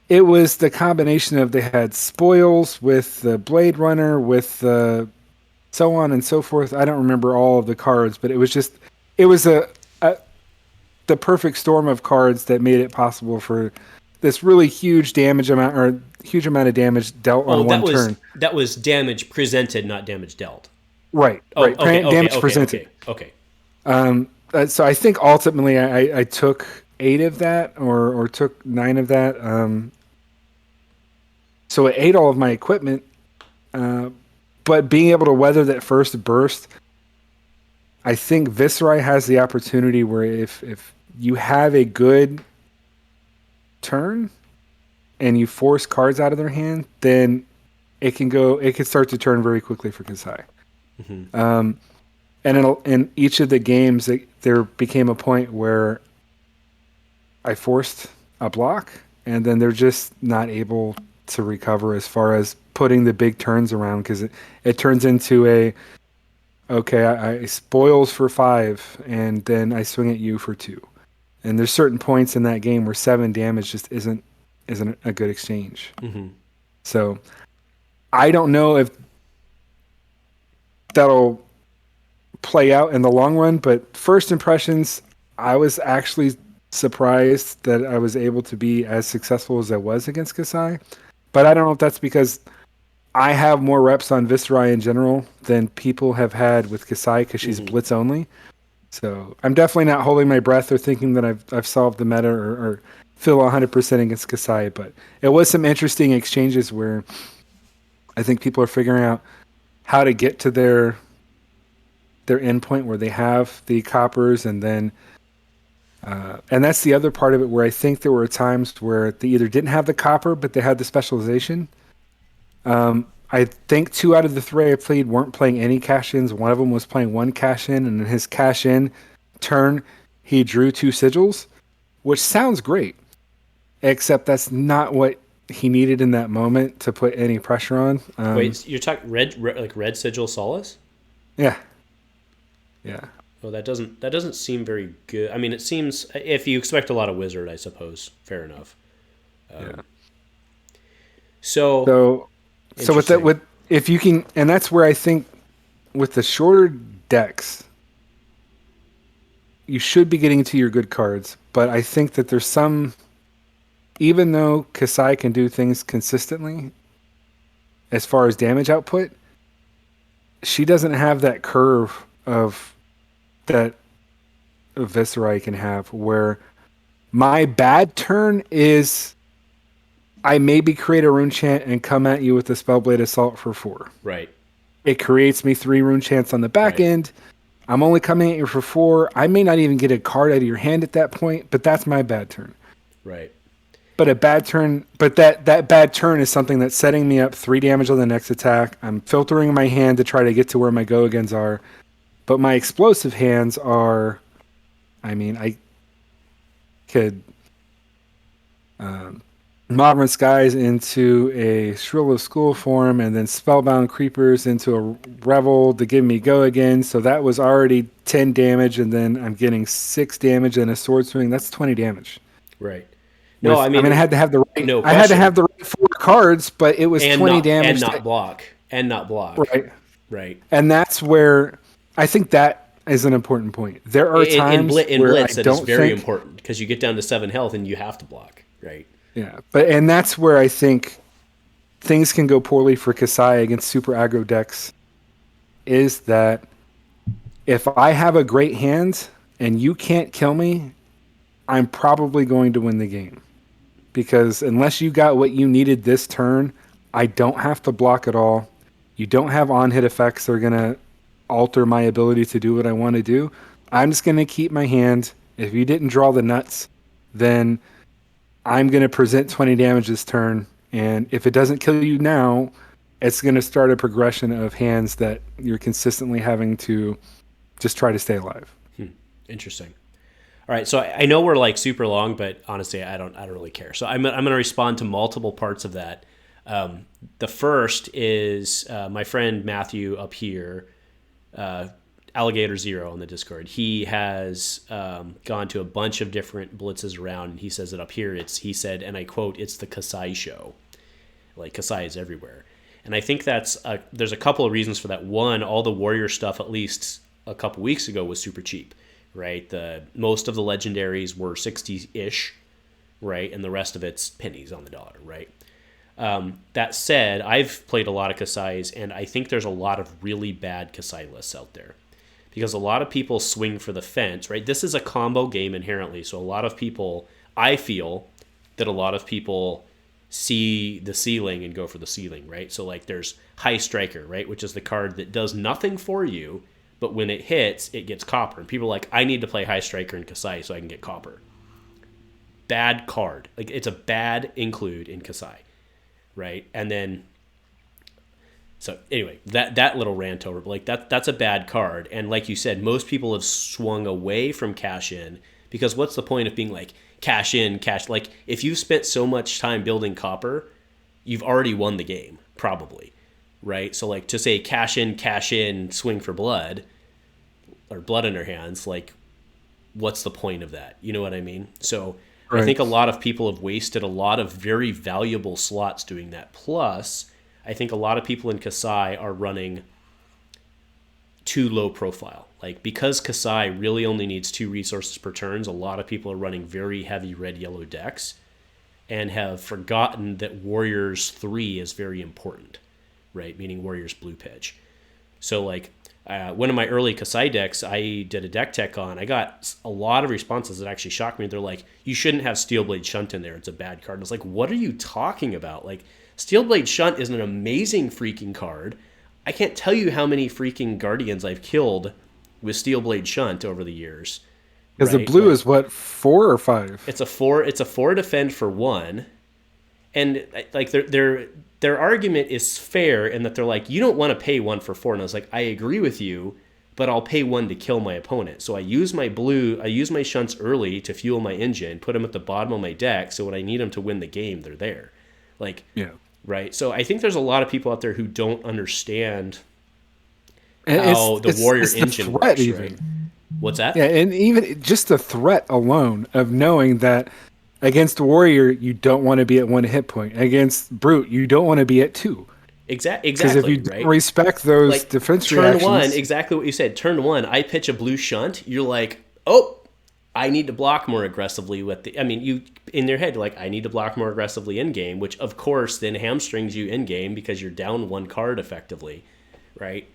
It was the combination of they had spoils with the Blade Runner, with the so on and so forth. I don't remember all of the cards, but it was the perfect storm of cards that made it possible for this really huge damage amount, or huge amount of damage dealt on one turn. That was damage presented, not damage dealt. Right. Right. Damage presented. Okay. So I think ultimately I took 8 of that, or took 9 of that. So it ate all of my equipment. But being able to weather that first burst, I think Viserai has the opportunity where if you have a good turn and you force cards out of their hand, then it can start to turn very quickly for Kassai. Mm-hmm. And in each of the games, there became a point where I forced a block, and then they're just not able to recover as far as putting the big turns around, because it turns into I spoils for 5, and then I swing at you for 2. And there's certain points in that game where 7 damage just isn't a good exchange. Mm-hmm. So I don't know if that'll play out in the long run, but first impressions, I was actually surprised that I was able to be as successful as I was against Kassai. But I don't know if that's because I have more reps on Viserai in general than people have had with Kassai, because she's Blitz only. So I'm definitely not holding my breath or thinking that I've solved the meta or feel 100% against Kassai, but it was some interesting exchanges where I think people are figuring out how to get to their endpoint where they have the coppers, and then and that's the other part of it where I think there were times where they either didn't have the copper but they had the specialization. I think 2 out of the 3 I played weren't playing any cash-ins. One of them was playing 1 cash-in, and in his cash-in turn, he drew 2 sigils, which sounds great, except that's not what he needed in that moment to put any pressure on. Wait, you're talking red sigil solace? Yeah. Yeah. Well, that doesn't seem very good. I mean, it seems, if you expect a lot of wizard, I suppose, fair enough. Yeah. So with that, if you can, and that's where I think with the shorter decks, you should be getting to your good cards. But I think that there's some, even though Kassai can do things consistently as far as damage output, she doesn't have that curve of that Viserai can have, where my bad turn is I maybe create a rune chant and come at you with the Spellblade Assault for 4. Right. It creates me 3 rune chants on the back end. I'm only coming at you for 4. I may not even get a card out of your hand at that point, but that's my bad turn. Right. But a bad turn, but that bad turn is something that's setting me up 3 damage on the next attack. I'm filtering my hand to try to get to where my go-agains are. But my explosive hands are, I mean, I could Modern Skies into a Shrill of School form, and then Spellbound Creepers into a Revel to give me go again. So that was already 10 damage, and then I'm getting 6 damage and a Sword Swing. That's 20 damage. Right. No, I mean I had to have the right. No I had to have the right 4 cards, but it was 20 damage and not block. Right. Right. And that's where I think that is an important point. There are times in where Blitz I that don't is very think, important, because you get down to 7 health and you have to block. Right. Yeah, and that's where I think things can go poorly for Kassai against super aggro decks, is that if I have a great hand and you can't kill me, I'm probably going to win the game. Because unless you got what you needed this turn, I don't have to block at all. You don't have on-hit effects that are going to alter my ability to do what I want to do. I'm just going to keep my hand. If you didn't draw the nuts, then I'm going to present 20 damage this turn, and if it doesn't kill you now, it's going to start a progression of hands that you're consistently having to just try to stay alive. Interesting. All right, so I know we're like super long, but honestly, I don't really care. So I'm going to respond to multiple parts of that. The first is my friend Matthew up here, Alligator Zero on the Discord. He has gone to a bunch of different blitzes around, and he says that up here he said, and I quote, "It's the Kassai show." Like, Kassai is everywhere. And I think there's a couple of reasons for that. One, all the warrior stuff, at least a couple weeks ago, was super cheap, right? Most of the legendaries were 60-ish, right? And the rest of it's pennies on the dollar, right? That said, I've played a lot of Kassais, and I think there's a lot of really bad Kassai lists out there. Because a lot of people swing for the fence, right? This is a combo game inherently, so a lot of people, I feel that a lot of people see the ceiling and go for the ceiling, right? So like there's High Striker, right? Which is the card that does nothing for you, but when it hits, it gets copper. And people are like, I need to play High Striker and Kassai so I can get copper. Bad card. Like, it's a bad include in Kassai, right? And then, so anyway, that little rant over, like that's a bad card. And like you said, most people have swung away from cash in, because what's the point of being like cash in, cash, like if you've spent so much time building copper, you've already won the game, probably, right? So like to say cash in, swing for blood, or blood in her hands, like what's the point of that? You know what I mean? So right. I think a lot of people have wasted a lot of very valuable slots doing that. Plus, I think a lot of people in Kassai are running too low profile. Like, because Kassai really only needs 2 resources per turns, a lot of people are running very heavy red-yellow decks and have forgotten that Warriors 3 is very important, right? Meaning Warriors blue pitch. So, like, one of my early Kassai decks, I did a deck tech on. I got a lot of responses that actually shocked me. They're like, you shouldn't have Steelblade Shunt in there. It's a bad card. And I was like, what are you talking about? Like, Steelblade Shunt is an amazing freaking card. I can't tell you how many freaking Guardians I've killed with Steelblade Shunt over the years. Because the blue is what, 4 or 5? It's a 4 defend for 1. And like their argument is fair in that they're like, you don't want to pay 1 for 4. And I was like, I agree with you, but I'll pay 1 to kill my opponent. So I use my shunts early to fuel my engine, put them at the bottom of my deck, so when I need them to win the game, they're there. Like, yeah. Right? So I think there's a lot of people out there who don't understand how the warrior engine works. Even. Right? What's that? Yeah, and even just the threat alone of knowing that against warrior, you don't want to be at 1 hit point. Against brute, you don't want to be at 2. Exactly. Because if you don't respect those defense reactions... Turn 1, exactly what you said. Turn 1, I pitch a blue shunt. You're like, oh, I need to block more aggressively with the... I mean, you in your head, like, I need to block more aggressively in-game, which, of course, then hamstrings you in-game because you're down 1 card effectively, right?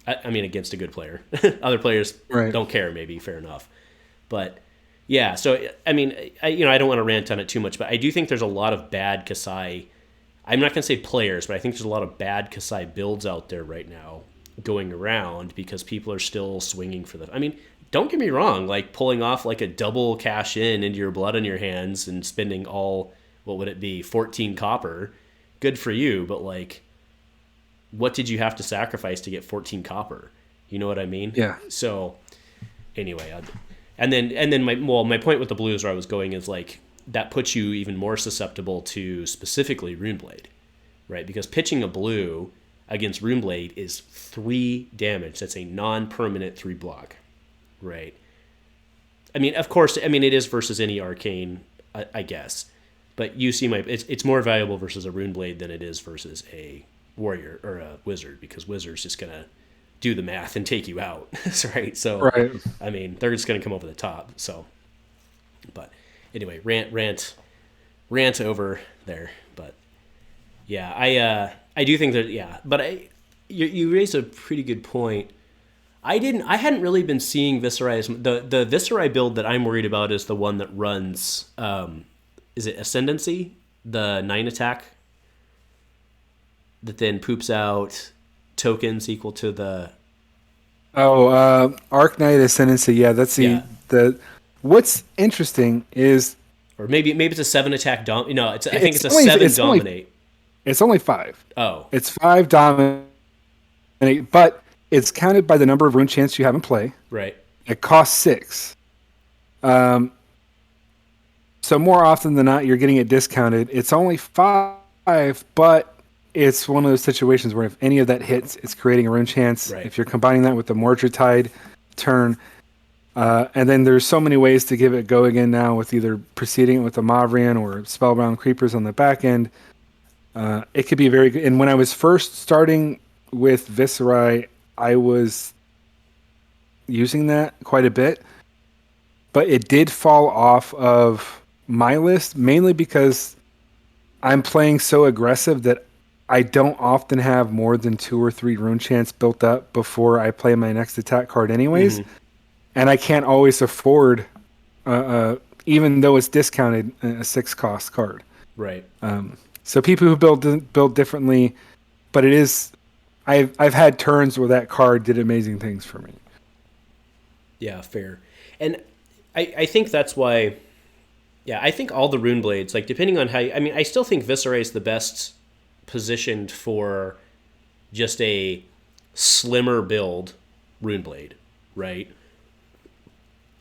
I mean, against a good player. Other players don't care, maybe, fair enough. But, yeah, so, I mean, I don't want to rant on it too much, but I do think there's a lot of bad Kassai... I'm not going to say players, but I think there's a lot of bad Kassai builds out there right now going around because people are still swinging for the... I mean, don't get me wrong, like pulling off like a double cash in into your blood on your hands and spending all, what would it be, 14 copper, good for you, but like, what did you have to sacrifice to get 14 copper? You know what I mean? Yeah. So, anyway, and then my point with the blues where I was going is like, that puts you even more susceptible to specifically Runeblade, right? Because pitching a blue against Runeblade is 3 damage. That's a non-permanent 3 block, right? I mean, of course, it is versus any Arcane, I guess. But you see it's more valuable versus a Runeblade than it is versus a Warrior or a Wizard, because Wizard's just going to do the math and take you out, right? So, I mean, they're just going to come over the top, so... But... Anyway, rant over there, but yeah, I do think that but you raised a pretty good point. I hadn't really been seeing Viserai. The Viserai build that I'm worried about is the one that runs is it Ascendancy, the 9 attack that then poops out tokens equal to the Arc Knight Ascendancy. Yeah, that's the What's interesting is... Or maybe it's a 7 attack dom... No, I think it's a 7 dominate. It's only 5. Oh. It's 5 dominate, but it's counted by the number of rune chants you have in play. Right. It costs 6. So more often than not, you're getting it discounted. It's only 5, but it's one of those situations where if any of that hits, it's creating a rune chance. Right. If you're combining that with the Mordred Tide turn... and then there's so many ways to give it go again now with either preceding it with a Mavrian or Spellbound Creepers on the back end. It could be very good. And when I was first starting with Viserai, I was using that quite a bit. But it did fall off of my list, mainly because I'm playing so aggressive that I don't often have more than 2 or 3 rune chants built up before I play my next attack card anyways. Mm-hmm. And I can't always afford, even though it's discounted, a 6-cost card. Right. So people who build differently, but it is... I've had turns where that card did amazing things for me. Yeah, fair. And I think that's why... Yeah, I think all the Runeblades, like, depending on how... I still think Viserai is the best positioned for just a slimmer build Runeblade, right?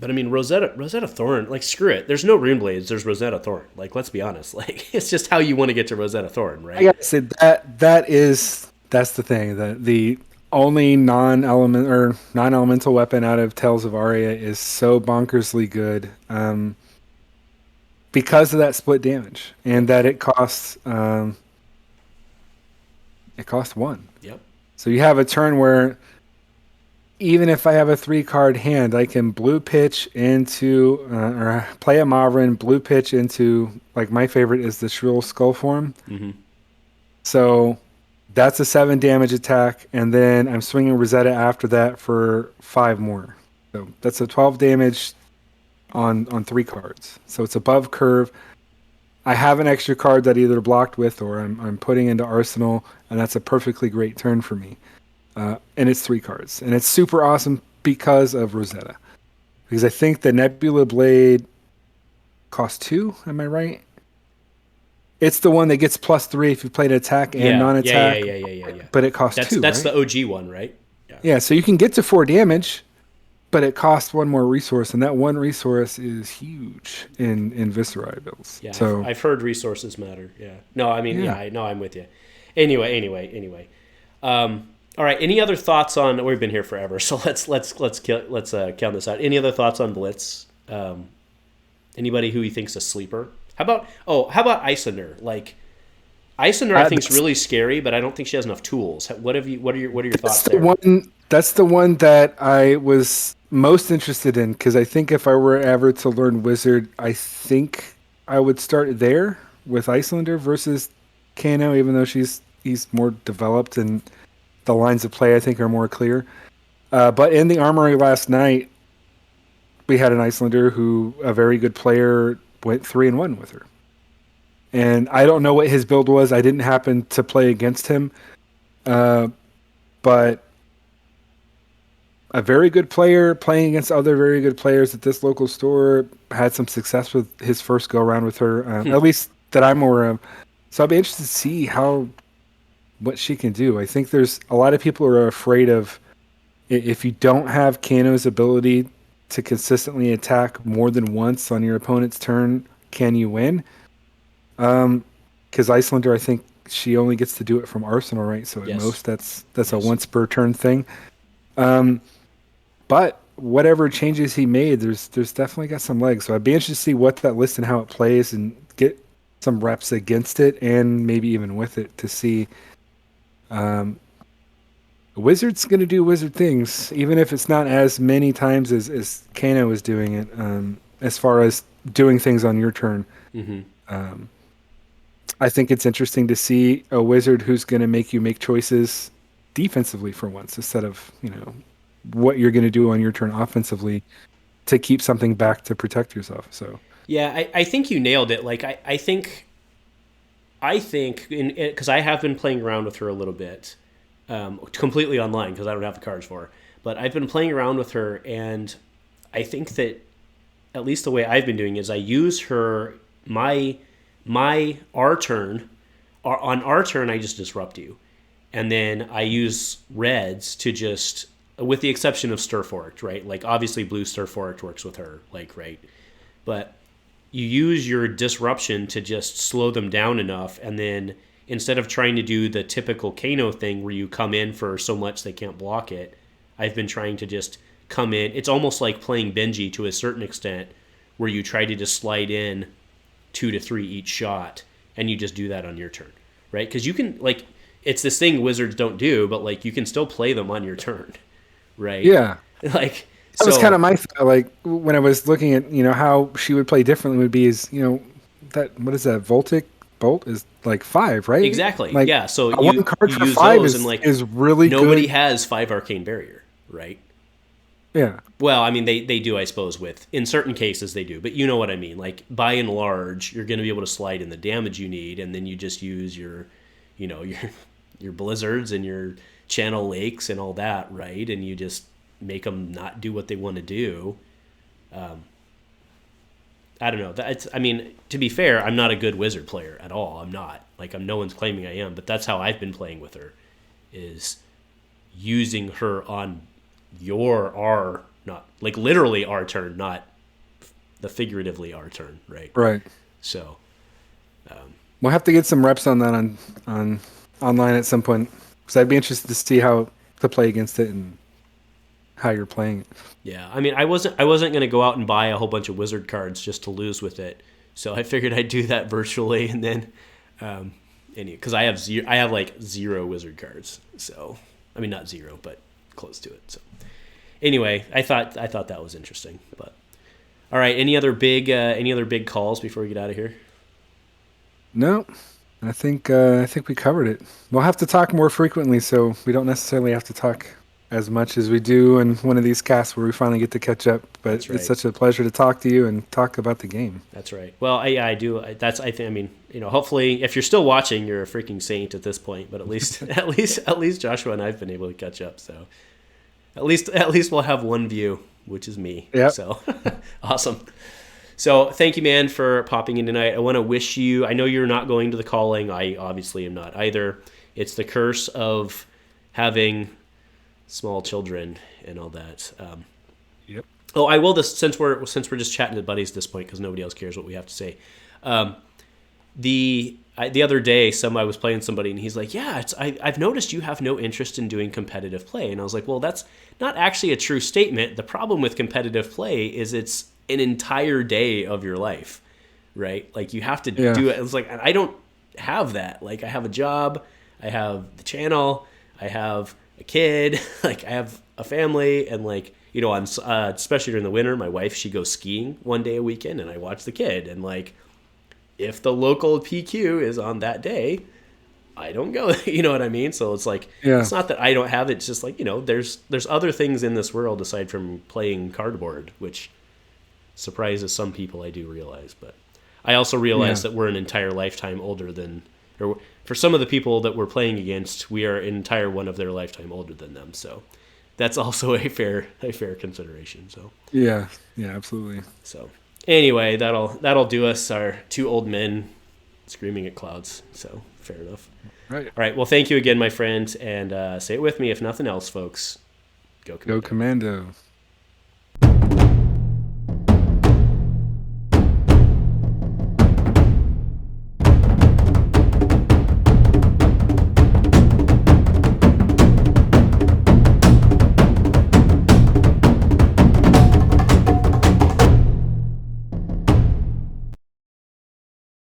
But Rosetta Thorn, like, screw it. There's no Runeblades, there's Rosetta Thorn. Like, let's be honest. Like, it's just how you want to get to Rosetta Thorn, right? I gotta say, that's the thing. The only non-elemental weapon out of Tales of Aria is so bonkersly good. Because of that split damage. And that it costs 1. Yep. So you have a turn where even if I have a 3-card hand, I can blue pitch into, or play a Mavrin, blue pitch into, like, my favorite is the Shrill Skull form. Mm-hmm. So That's a 7 damage attack, and then I'm swinging Rosetta after that for 5 more. So that's a 12 damage on 3 cards. So it's above curve. I have an extra card that either blocked with or I'm putting into Arsenal, and that's a perfectly great turn for me. And it's 3 cards. And it's super awesome because of Rosetta. Because I think the Nebula Blade costs 2, am I right? It's the one that gets +3 if you played attack and non-attack. Yeah. But it costs 2, That's right? the OG one, right? Yeah, so you can get to 4 damage, but it costs 1 more resource, and that 1 resource is huge in Viserai builds. Yeah, so I've heard resources matter. Yeah. No, I mean, I know I'm with you. Anyway. All right. Any other thoughts on? We've been here forever, so let's count this out. Any other thoughts on Blitz? Anybody who he thinks a sleeper? How about Isylander? Like, Isylander, I think is really scary, but I don't think she has enough tools. What are your thoughts there? That's the one that I was most interested in, because I think if I were ever to learn Wizard, I think I would start there with Isylander versus Kano, even though he's more developed and the lines of play I think are more clear. But in the Armory last night, we had an Isylander who, a very good player, went 3-1 with her. And I don't know what his build was. I didn't happen to play against him. But a very good player playing against other very good players at this local store had some success with his first go around with her, at least that I'm aware of. So I'll be interested to see what she can do. I think there's a lot of people who are afraid of, if you don't have Kano's ability to consistently attack more than once on your opponent's turn, can you win? Because Isylander, I think she only gets to do it from Arsenal, right? So at most that's a once per turn thing. But whatever changes he made, there's definitely got some legs. So I'd be interested to see what that list and how it plays, and get some reps against it and maybe even with it to see. Wizard's going to do wizard things, even if it's not as many times as Kano is doing it, as far as doing things on your turn. Mm-hmm. I think it's interesting to see a wizard who's going to make you make choices defensively for once, instead of, what you're going to do on your turn offensively to keep something back to protect yourself. So yeah, I think you nailed it. Like, I think because I have been playing around with her a little bit, completely online because I don't have the cards for her, but I've been playing around with her, and I think that at least the way I've been doing is I use her, our turn, on our turn I just disrupt you, and then I use reds to just, with the exception of Stir Forked, right? Like, obviously blue Stir Forked works with her, like, right? But you use your disruption to just slow them down enough, and then instead of trying to do the typical Kano thing where you come in for so much they can't block it, I've been trying to just come in. It's almost like playing Benji to a certain extent, where you try to just slide in 2 to 3 each shot, and you just do that on your turn, right? Because you can, like, it's this thing wizards don't do, but, like, you can still play them on your turn, right? Yeah. Like, that was kind of my like when I was looking at how she would play differently would be is that, what is that, Voltic Bolt is like 5, right? Exactly. Like, yeah. So one card you for use 5 those, and, like, is really nobody good. has 5 Arcane Barrier, right? Yeah. Well, I mean, they do, I suppose, in certain cases they do, but you know what I mean. Like, by and large, you're going to be able to slide in the damage you need, and then you just use your blizzards and your channel lakes and all that, right? And you just make them not do what they want to do. I don't know. To be fair, I'm not a good wizard player at all. I'm not. Like, no one's claiming I am, but that's how I've been playing with her, is using her on not like literally our turn, not the figuratively our turn, right? Right. So we'll have to get some reps on that on online at some point, because I'd be interested to see how to play against it and how you're playing it. Yeah, I mean, I wasn't going to go out and buy a whole bunch of wizard cards just to lose with it, so I figured I'd do that virtually, and then because I have like 0 wizard cards, so I mean, not 0, but close to it. So anyway, I thought that was interesting. But all right, any other big calls before we get out of here? No, I think we covered it. We'll have to talk more frequently, so we don't necessarily have to talk as much as we do in one of these casts where we finally get to catch up. But That's right. It's such a pleasure to talk to you and talk about the game. That's right. Well, I do. I mean, hopefully, if you're still watching, you're a freaking saint at this point. But at least Joshua and I've been able to catch up. So at least we'll have one view, which is me. Yep. So awesome. So thank you, man, for popping in tonight. I want to wish you, I know you're not going to the calling. I obviously am not either. It's the curse of having small children and all that. Yep. Oh, I will this since we're just chatting to buddies at this point because nobody else cares what we have to say. The other day, I was playing somebody and he's like, "Yeah, I've noticed you have no interest in doing competitive play," and I was like, "Well, that's not actually a true statement. The problem with competitive play is it's an entire day of your life, right? Like you have to do it." It's like I don't have that. Like I have a job, I have the channel, I have a kid, like I have a family, and like I'm especially during the winter. My wife, she goes skiing one day a weekend, and I watch the kid. And like if the local PQ is on that day, I don't go. You know what I mean? So it's like it's not that I don't have it. It's just like there's other things in this world aside from playing cardboard, which surprises some people, I do realize. But I also realize that we're an entire lifetime older than, or for some of the people that we're playing against, we are an entire one of their lifetime older than them. So that's also a fair consideration. So yeah, absolutely. So anyway, that'll do us, our two old men screaming at clouds. So fair enough. Right. All right. Well, thank you again, my friend, and say it with me if nothing else, folks. Go Commando. Go Commando.